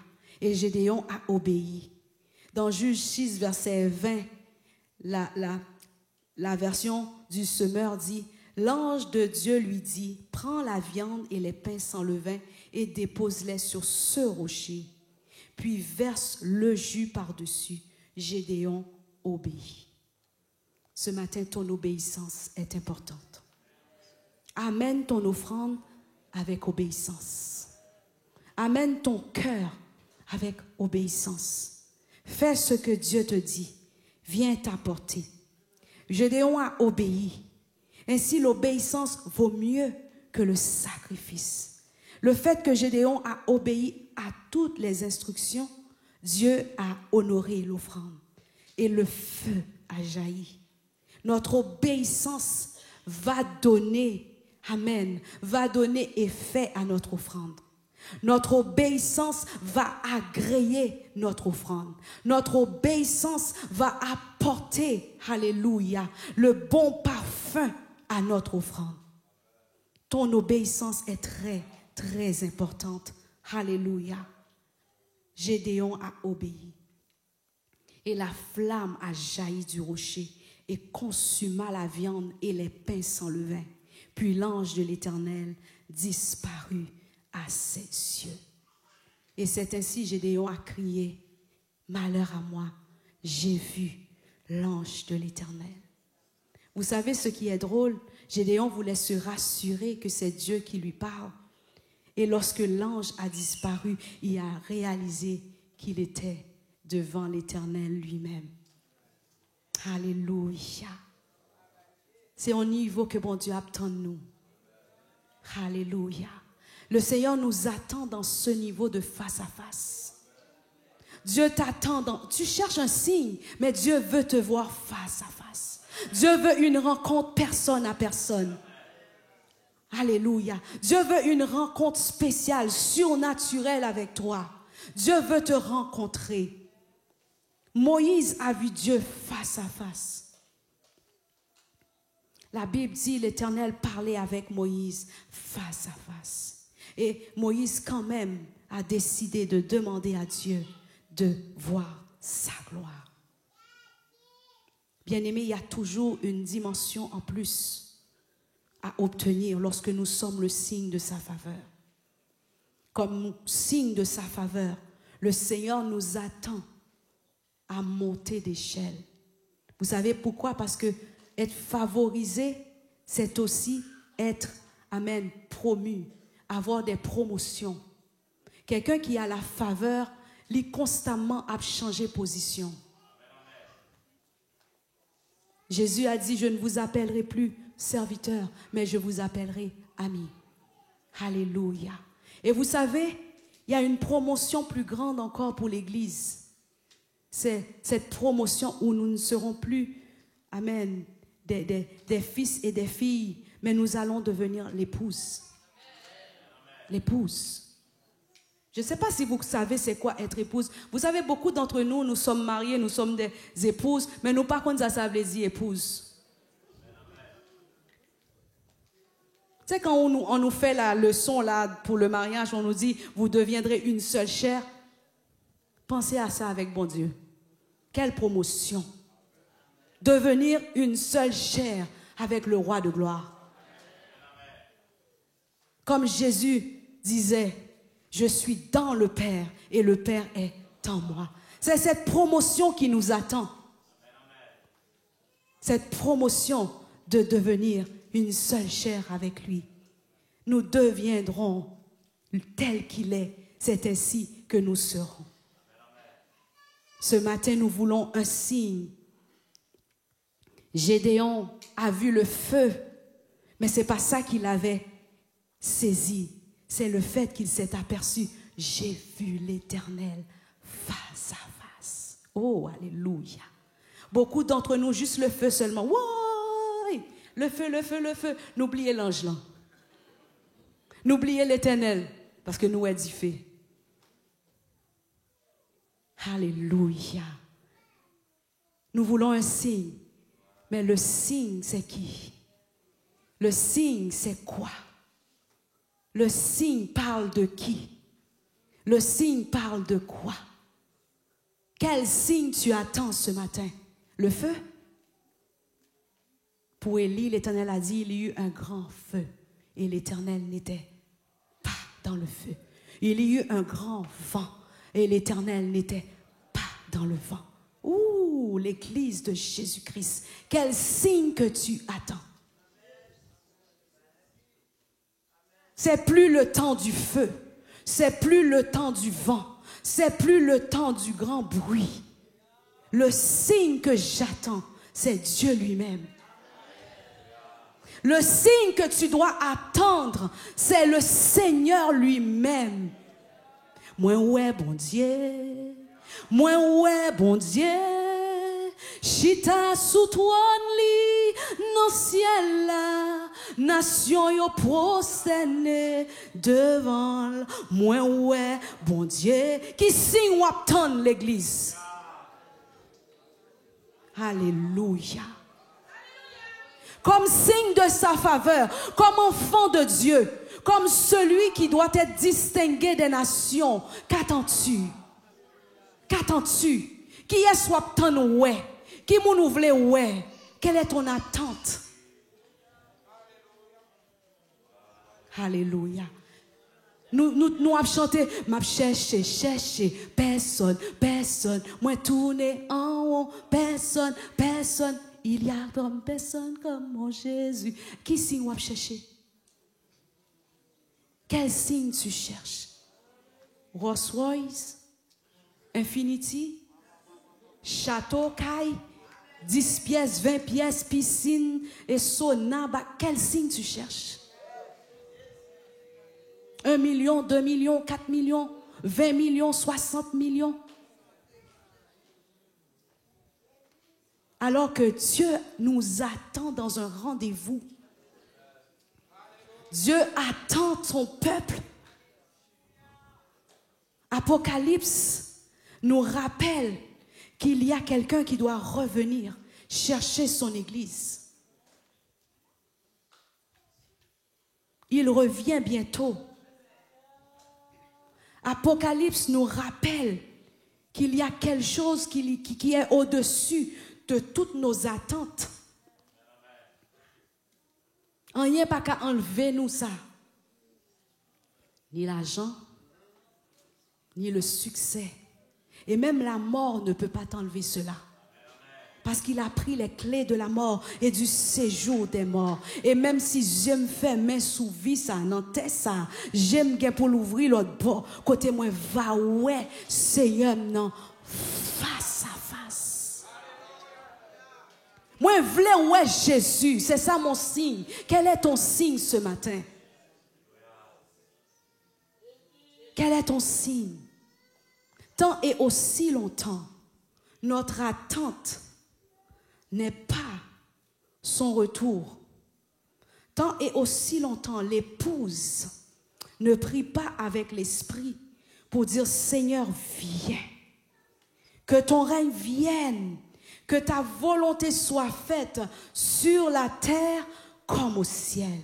Et Gédéon a obéi. Dans Juge 6, verset 20, la version du semeur dit, l'ange de Dieu lui dit, prends la viande et les pains sans levain et dépose-les sur ce rocher, puis verse le jus par-dessus. Gédéon obéit. Ce matin, ton obéissance est importante. Amène ton offrande avec obéissance. Amène ton cœur avec obéissance. Fais ce que Dieu te dit. Viens t'apporter. Gédéon a obéi. Ainsi, l'obéissance vaut mieux que le sacrifice. Le fait que Gédéon a obéi à toutes les instructions, Dieu a honoré l'offrande et le feu a jailli. Notre obéissance va donner, amen, va donner effet à notre offrande. Notre obéissance va agréer notre offrande. Notre obéissance va apporter, alléluia, le bon parfum à notre offrande. Ton obéissance est très, très importante. Alléluia. Gédéon a obéi. Et la flamme a jailli du rocher et consuma la viande et les pains sans levain. Puis l'ange de l'Éternel disparu à ses yeux. Et c'est ainsi Gédéon a crié, malheur à moi, j'ai vu l'ange de l'Éternel. Vous savez ce qui est drôle? Gédéon voulait se rassurer que c'est Dieu qui lui parle. Et lorsque l'ange a disparu, il a réalisé qu'il était devant l'Éternel lui-même. Alléluia. C'est au niveau que bon Dieu attend de nous. Alléluia. Le Seigneur nous attend dans ce niveau de face à face. Dieu t'attend. Tu cherches un signe, mais Dieu veut te voir face à face. Dieu veut une rencontre personne à personne. Alléluia. Dieu veut une rencontre spéciale, surnaturelle avec toi. Dieu veut te rencontrer. Moïse a vu Dieu face à face. La Bible dit l'Éternel parlait avec Moïse face à face. Et Moïse quand même a décidé de demander à Dieu de voir sa gloire. Bien-aimé, il y a toujours une dimension en plus à obtenir lorsque nous sommes le signe de sa faveur. Comme signe de sa faveur, le Seigneur nous attend à monter d'échelle. Vous savez pourquoi? Parce que être favorisé, c'est aussi être, amen, promu, avoir des promotions. Quelqu'un qui a la faveur, lui constamment a changé position. Jésus a dit, je ne vous appellerai plus serviteur, mais je vous appellerai ami. Alléluia. Et vous savez, il y a une promotion plus grande encore pour l'Église. C'est cette promotion où nous ne serons plus, amen, des fils et des filles, mais nous allons devenir l'épouse. L'épouse. Je ne sais pas si vous savez c'est quoi être épouse. Vous savez, beaucoup d'entre nous, nous sommes mariés, nous sommes des épouses, mais nous, par contre, ça veut dire épouse. Tu sais, quand on nous fait la leçon là, pour le mariage, on nous dit, vous deviendrez une seule chair. Pensez à ça avec bon Dieu. Quelle promotion. Devenir une seule chair avec le roi de gloire. Comme Jésus disait, je suis dans le Père et le Père est en moi. C'est cette promotion qui nous attend. Cette promotion de devenir une seule chair avec lui. Nous deviendrons tel qu'il est. C'est ainsi que nous serons. Ce matin, nous voulons un signe. Gédéon a vu le feu, mais ce n'est pas ça qu'il avait saisi. C'est le fait qu'il s'est aperçu. J'ai vu l'Éternel face à face. Oh, alléluia. Beaucoup d'entre nous, juste le feu seulement. Ouais, le feu, le feu, le feu. N'oubliez l'ange là. N'oubliez l'Éternel, parce que nous édifions. Alléluia. Nous voulons un signe. Mais le signe, c'est qui? Le signe, c'est quoi? Le signe parle de qui? Le signe parle de quoi? Quel signe tu attends ce matin? Le feu? Pour Élie, l'Éternel a dit, il y eut un grand feu. Et l'Éternel n'était pas dans le feu. Il y eut un grand vent. Et l'Éternel n'était pas dans le vent. Ouh, l'Église de Jésus-Christ. Quel signe que tu attends? C'est plus le temps du feu. C'est plus le temps du vent. C'est plus le temps du grand bruit. Le signe que j'attends, c'est Dieu lui-même. Le signe que tu dois attendre, c'est le Seigneur lui-même. Moi, ouais, bon Dieu. Moi, ouais, bon Dieu. Chita sous toi, non ciel là. Nation yo prosterne devant. Moi, ouais, bon Dieu. Qui signe ou attend l'église? Alléluia. Comme signe de sa faveur, comme enfant de Dieu, comme celui qui doit être distingué des nations. Qu'attends-tu? Qu'attends-tu? Qui est soit ton ouais? Qui m'en ouvre ouais? Quelle est ton attente? Alléluia. Nous avons chanté, m'a cherché, personne. Moi tourné en haut, personne. Il y a comme personne comme mon Jésus. Qui signe ou a cherché? Quel signe tu cherches? Rolls Royce, Infinity, château, caille, 10 pièces, 20 pièces, piscine et sauna. Quel signe tu cherches? 1 million, 2 millions, 4 millions, 20 millions, 60 millions. Alors que Dieu nous attend dans un rendez-vous. Dieu attend son peuple. Apocalypse nous rappelle qu'il y a quelqu'un qui doit revenir chercher son église. Il revient bientôt. Apocalypse nous rappelle qu'il y a quelque chose qui est au-dessus de toutes nos attentes. Rien pas qu'à enlever nous ça. Ni l'argent, ni le succès. Et même la mort ne peut pas t'enlever cela. Parce qu'il a pris les clés de la mort et du séjour des morts. Et même si j'aime faire main sous vie, ça, non, ça, j'aime bien pour l'ouvrir l'autre bord. Côté moi, va, ouais, Seigneur, non, face à face. Moi, voulais, ouais, Jésus, c'est ça mon signe. Quel est ton signe ce matin? Quel est ton signe? Tant et aussi longtemps, notre attente n'est pas son retour. Tant et aussi longtemps, l'épouse ne prie pas avec l'esprit pour dire Seigneur, viens. Que ton règne vienne. Que ta volonté soit faite sur la terre comme au ciel.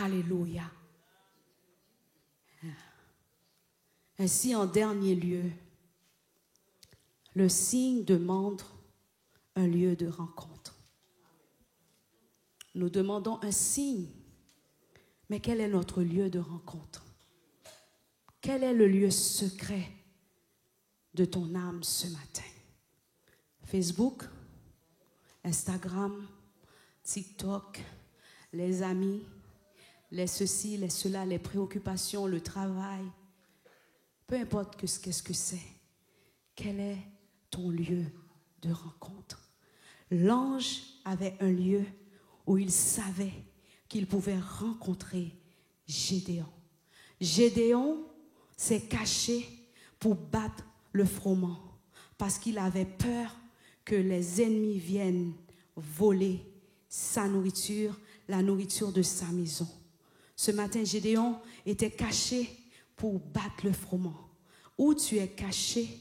Alléluia. Ainsi, en dernier lieu, le signe demande un lieu de rencontre. Nous demandons un signe, mais quel est notre lieu de rencontre? Quel est le lieu secret de ton âme ce matin? Facebook, Instagram, TikTok, les amis, les ceci, les cela, les préoccupations, le travail. Peu importe qu'est-ce que c'est. Quel est ton lieu de rencontre? L'ange avait un lieu où il savait qu'il pouvait rencontrer Gédéon. Gédéon s'est caché pour battre le froment parce qu'il avait peur que les ennemis viennent voler sa nourriture, la nourriture de sa maison. Ce matin, Gédéon était caché pour battre le froment. Où tu es caché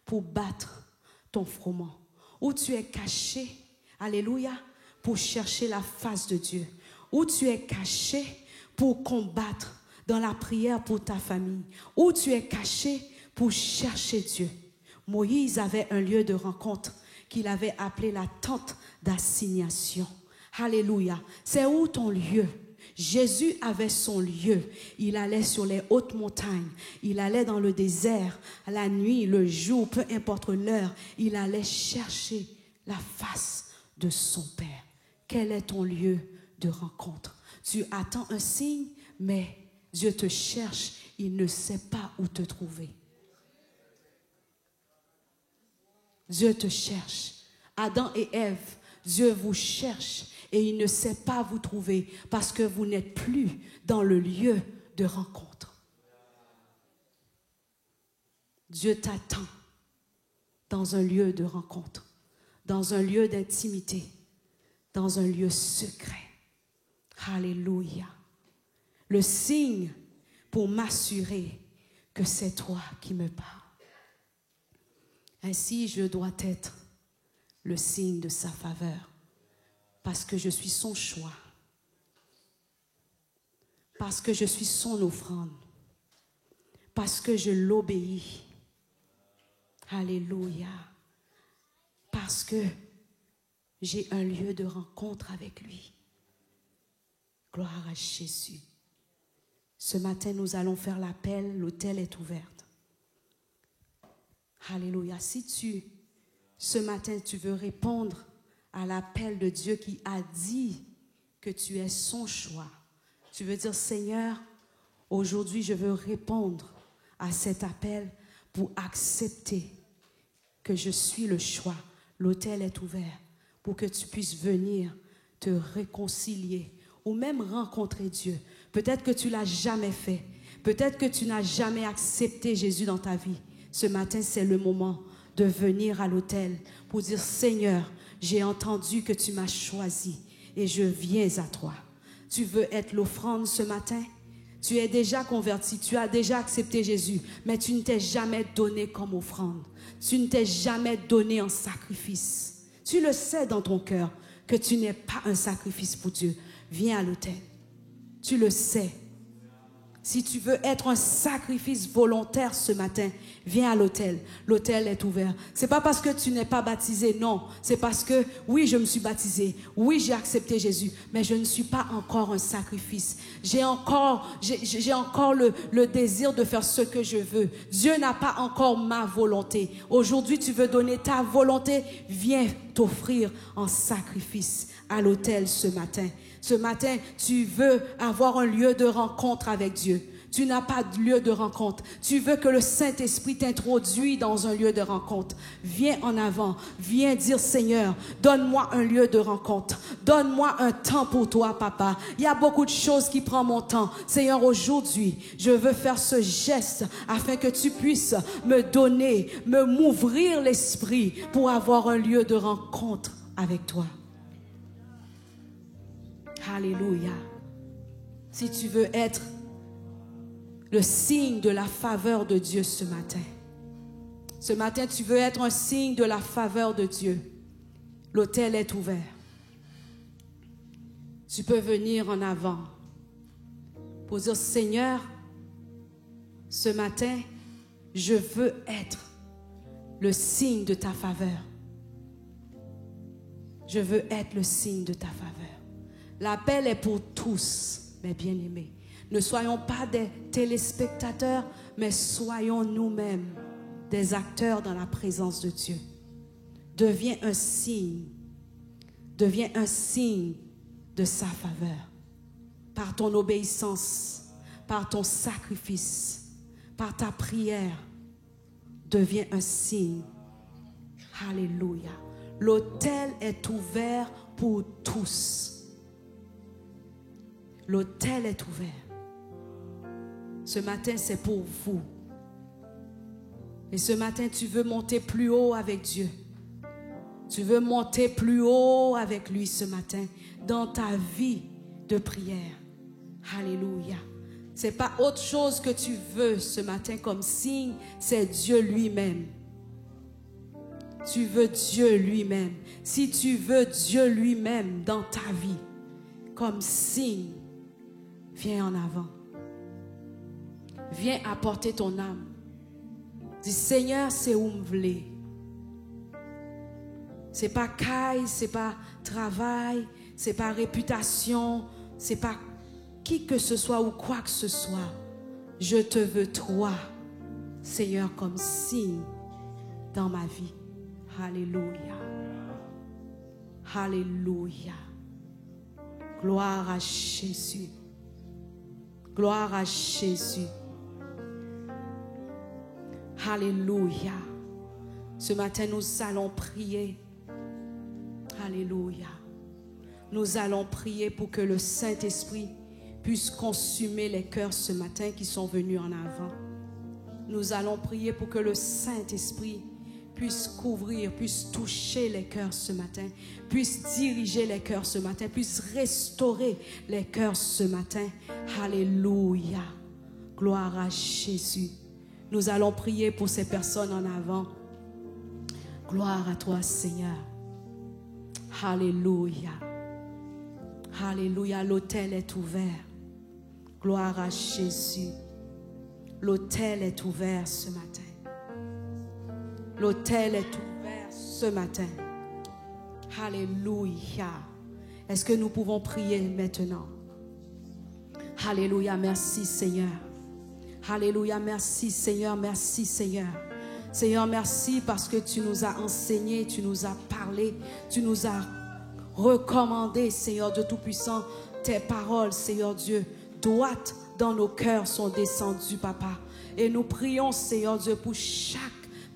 pour battre ton froment? Où tu es caché, alléluia, pour chercher la face de Dieu? Où tu es caché pour combattre dans la prière pour ta famille? Où tu es caché pour chercher Dieu? Moïse avait un lieu de rencontre qu'il avait appelé la tente d'assignation. Alléluia. C'est où ton lieu? Jésus avait son lieu. Il allait sur les hautes montagnes. Il allait dans le désert, la nuit, le jour, peu importe l'heure. Il allait chercher la face de son Père. Quel est ton lieu de rencontre? Tu attends un signe, mais Dieu te cherche. Il ne sait pas où te trouver. Dieu te cherche. Adam et Ève, Dieu vous cherche. Et il ne sait pas vous trouver parce que vous n'êtes plus dans le lieu de rencontre. Dieu t'attend dans un lieu de rencontre, dans un lieu d'intimité, dans un lieu secret. Alléluia. Le signe pour m'assurer que c'est toi qui me parles. Ainsi, je dois être le signe de sa faveur. Parce que je suis son choix. Parce que je suis son offrande. Parce que je l'obéis. Alléluia. Parce que j'ai un lieu de rencontre avec lui. Gloire à Jésus. Ce matin, nous allons faire l'appel. L'autel est ouvert. Alléluia. Si ce matin, tu veux répondre à l'appel de Dieu qui a dit que tu es son choix, tu veux dire, Seigneur, aujourd'hui, je veux répondre à cet appel pour accepter que je suis le choix. L'autel est ouvert pour que tu puisses venir te réconcilier ou même rencontrer Dieu. Peut-être que tu ne l'as jamais fait. Peut-être que tu n'as jamais accepté Jésus dans ta vie. Ce matin, c'est le moment de venir à l'autel pour dire, Seigneur, j'ai entendu que tu m'as choisi et je viens à toi. Tu veux être l'offrande ce matin? Tu es déjà converti, tu as déjà accepté Jésus, mais tu ne t'es jamais donné comme offrande. Tu ne t'es jamais donné en sacrifice. Tu le sais dans ton cœur que tu n'es pas un sacrifice pour Dieu. Viens à l'autel. Tu le sais. Si tu veux être un sacrifice volontaire ce matin, viens à l'autel. L'autel est ouvert. C'est pas parce que tu n'es pas baptisé, non. C'est parce que, oui, je me suis baptisé. Oui, j'ai accepté Jésus. Mais je ne suis pas encore un sacrifice. J'ai encore le désir de faire ce que je veux. Dieu n'a pas encore ma volonté. Aujourd'hui, tu veux donner ta volonté. Viens t'offrir en sacrifice à l'autel ce matin. Ce matin, tu veux avoir un lieu de rencontre avec Dieu. Tu n'as pas de lieu de rencontre. Tu veux que le Saint-Esprit t'introduise dans un lieu de rencontre. Viens en avant. Viens dire, Seigneur, donne-moi un lieu de rencontre. Donne-moi un temps pour toi, Papa. Il y a beaucoup de choses qui prennent mon temps. Seigneur, aujourd'hui, je veux faire ce geste afin que tu puisses me donner, m'ouvrir l'esprit pour avoir un lieu de rencontre avec toi. Alléluia. Si tu veux être le signe de la faveur de Dieu ce matin, tu veux être un signe de la faveur de Dieu, l'autel est ouvert. Tu peux venir en avant pour dire, Seigneur, ce matin, je veux être le signe de ta faveur. Je veux être le signe de ta faveur. L'appel est pour tous, mes bien-aimés. Ne soyons pas des téléspectateurs, mais soyons nous-mêmes des acteurs dans la présence de Dieu. Deviens un signe de sa faveur. Par ton obéissance, par ton sacrifice, par ta prière, deviens un signe. Alléluia. L'autel est ouvert pour tous. L'autel est ouvert. Ce matin, c'est pour vous. Et ce matin, tu veux monter plus haut avec Dieu. Tu veux monter plus haut avec lui ce matin dans ta vie de prière. Alléluia. Ce n'est pas autre chose que tu veux ce matin comme signe, c'est Dieu lui-même. Tu veux Dieu lui-même. Si tu veux Dieu lui-même dans ta vie comme signe, viens en avant. Viens apporter ton âme. Dis, Seigneur, c'est où me voulez. C'est pas caille, c'est pas travail, c'est pas réputation, c'est pas qui que ce soit ou quoi que ce soit. Je te veux toi, Seigneur, comme signe dans ma vie. Alléluia. Alléluia. Gloire à Jésus. Gloire à Jésus. Alléluia. Ce matin, nous allons prier. Alléluia. Nous allons prier pour que le Saint-Esprit puisse consumer les cœurs ce matin qui sont venus en avant. Nous allons prier pour que le Saint-Esprit puisse couvrir, puisse toucher les cœurs ce matin, puisse diriger les cœurs ce matin, puisse restaurer les cœurs ce matin. Alléluia. Gloire à Jésus. Nous allons prier pour ces personnes en avant. Gloire à toi, Seigneur. Alléluia. Alléluia. L'autel est ouvert. Gloire à Jésus. L'autel est ouvert ce matin. L'autel est ouvert ce matin. Alléluia. Est-ce que nous pouvons prier maintenant? Alléluia, merci Seigneur. Alléluia, merci Seigneur, merci Seigneur. Seigneur, merci parce que tu nous as enseigné, tu nous as parlé, tu nous as recommandé, Seigneur Dieu Tout-Puissant, tes paroles, Seigneur Dieu, droites dans nos cœurs sont descendues, Papa. Et nous prions, Seigneur Dieu, pour chaque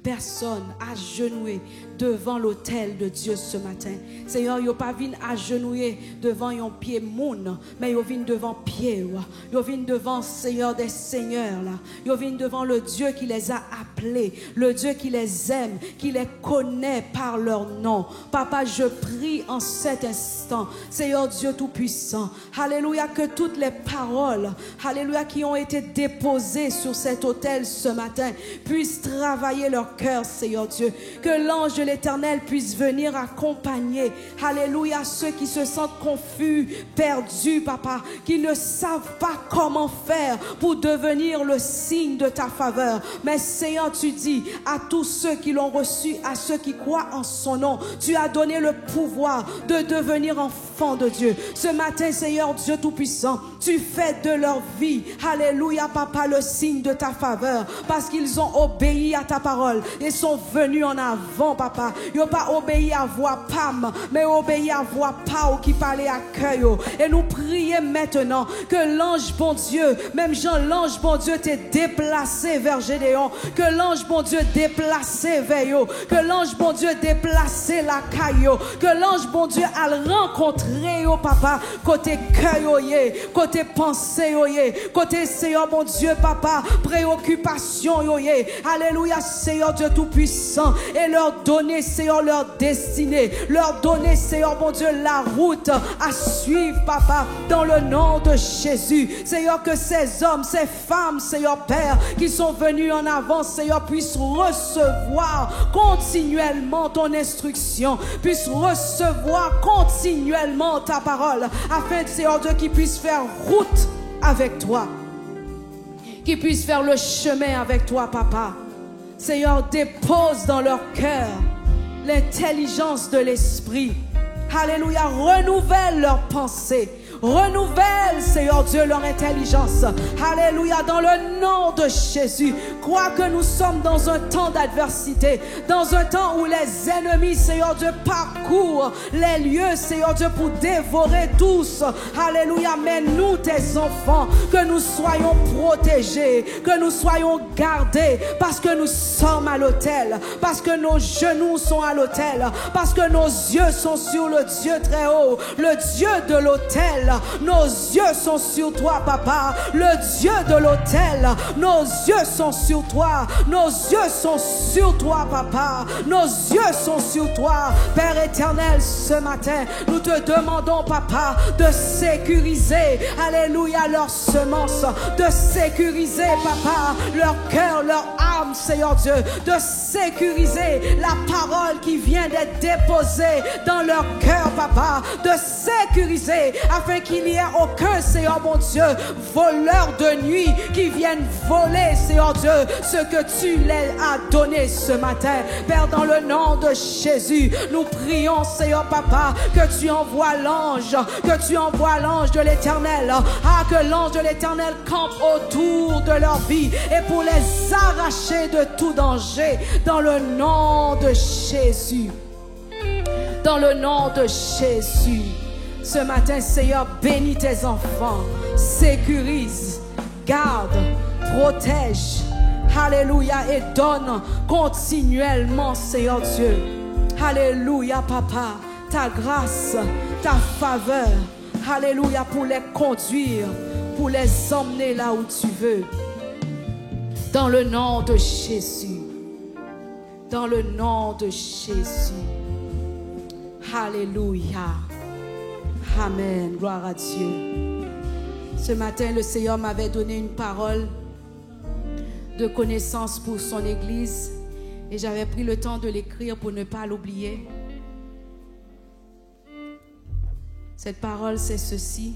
personne agenouillée devant l'autel de Dieu ce matin. Seigneur, yo pas vinn agenouiller devant un pied moun, mais yo vinn devant pied. Yo vinn devant Seigneur des seigneurs là. Yo vinn devant le Dieu qui les a appelés, le Dieu qui les aime, qui les connaît par leur nom. Papa, je prie en cet instant, Seigneur Dieu Tout-Puissant, alléluia, que toutes les paroles, alléluia, qui ont été déposées sur cet autel ce matin puissent travailler leur cœur, Seigneur Dieu. Que l'ange de l'Éternel puisse venir accompagner, alléluia, ceux qui se sentent confus, perdus, Papa, qui ne savent pas comment faire pour devenir le signe de ta faveur. Mais Seigneur, tu dis à tous ceux qui l'ont reçu, à ceux qui croient en son nom, tu as donné le pouvoir de devenir enfants de Dieu. Ce matin, Seigneur Dieu Tout-Puissant, tu fais de leur vie, alléluia, Papa, le signe de ta faveur, parce qu'ils ont obéi à ta parole et sont venus en avant, Papa. Ils n'ont pas obéi à voix pam, mais obéi à voix pao qui parlait à cœur. Et nous prions maintenant que l'ange bon Dieu, même Jean l'ange bon Dieu t'est déplacé vers Gédéon, que l'ange bon Dieu déplacé vers eux, que l'ange bon Dieu déplacé la caillou, que l'ange bon Dieu a rencontré yo, Papa, côté cœur, côté pensée, côté Seigneur mon Dieu, Papa, préoccupation, alléluia, Seigneur Dieu Tout-Puissant, et leur donner, Seigneur, leur destinée, leur donner, Seigneur mon Dieu, la route à suivre, Papa, dans le nom de Jésus. Seigneur, que ces hommes, ces femmes, Seigneur Père, qui sont venus en avant, Seigneur, puissent recevoir continuellement ton instruction, puissent recevoir continuellement ta parole, afin, Seigneur Dieu, qu'ils puissent faire route avec toi, qu'ils puissent faire le chemin avec toi, Papa. Seigneur, dépose dans leur cœur l'intelligence de l'esprit. Alléluia, renouvelle leurs pensées. Renouvelle, Seigneur Dieu, leur intelligence. Alléluia, dans le nom de Jésus. Crois que nous sommes dans un temps d'adversité, dans un temps où les ennemis, Seigneur Dieu, parcourent les lieux, Seigneur Dieu, pour dévorer tous. Alléluia, mais nous, tes enfants, que nous soyons protégés, que nous soyons gardés, parce que nous sommes à l'autel, parce que nos genoux sont à l'autel, parce que nos yeux sont sur le Dieu très haut, le Dieu de l'autel. Nos yeux sont sur toi, Papa, le Dieu de l'autel. Nos yeux sont sur toi, nos yeux sont sur toi, Papa, nos yeux sont sur toi, Père éternel. Ce matin, nous te demandons, Papa, de sécuriser, alléluia, leurs semences, de sécuriser, Papa, leur cœur, leur âme, Seigneur Dieu, de sécuriser la parole qui vient d'être déposée dans leur cœur, Papa, de sécuriser afin qu'il n'y ait aucun, Seigneur mon Dieu, voleur de nuit qui vienne voler, Seigneur Dieu, ce que tu leur as donné ce matin. Père, dans le nom de Jésus, nous prions, Seigneur Papa, que tu envoies l'ange, de l'Éternel, que l'ange de l'Éternel campe autour de leur vie et pour les arracher de tout danger, dans le nom de Jésus. Dans le nom de Jésus. Ce matin, Seigneur, bénis tes enfants, sécurise, garde, protège, alléluia, et donne continuellement, Seigneur Dieu, alléluia, Papa, ta grâce, ta faveur, alléluia, pour les conduire, pour les emmener là où tu veux, dans le nom de Jésus, dans le nom de Jésus, alléluia. Amen, gloire à Dieu. Ce matin, le Seigneur m'avait donné une parole de connaissance pour son Église et j'avais pris le temps de l'écrire pour ne pas l'oublier. Cette parole, c'est ceci.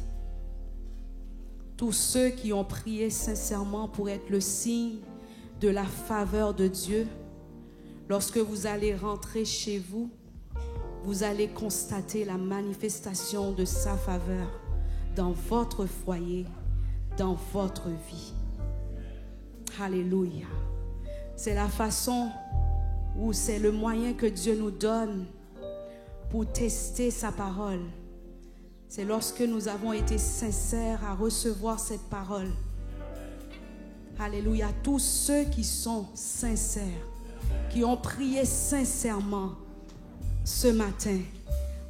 Tous ceux qui ont prié sincèrement pour être le signe de la faveur de Dieu, lorsque vous allez rentrer chez vous, vous allez constater la manifestation de sa faveur dans votre foyer, dans votre vie. Alléluia. C'est la façon ou c'est le moyen que Dieu nous donne pour tester sa parole. C'est lorsque nous avons été sincères à recevoir cette parole. Alléluia. Tous ceux qui sont sincères, qui ont prié sincèrement ce matin,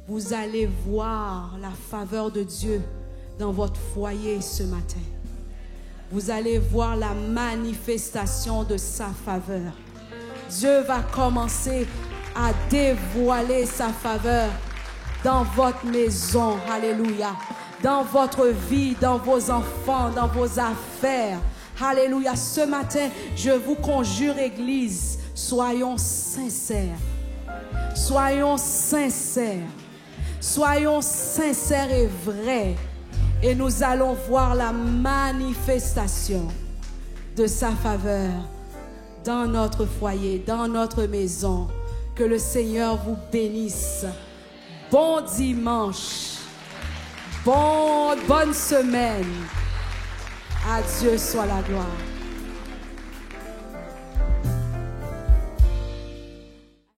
vous allez voir la faveur de Dieu dans votre foyer ce matin. Vous allez voir la manifestation de sa faveur. Dieu va commencer à dévoiler sa faveur dans votre maison. Alléluia. Dans votre vie, dans vos enfants, dans vos affaires. Alléluia. Ce matin, je vous conjure, Église, soyons sincères. Soyons sincères. Soyons sincères et vrais. Et nous allons voir la manifestation de sa faveur dans notre foyer, dans notre maison. Que le Seigneur vous bénisse. Bon dimanche. Bonne semaine. À Dieu soit la gloire.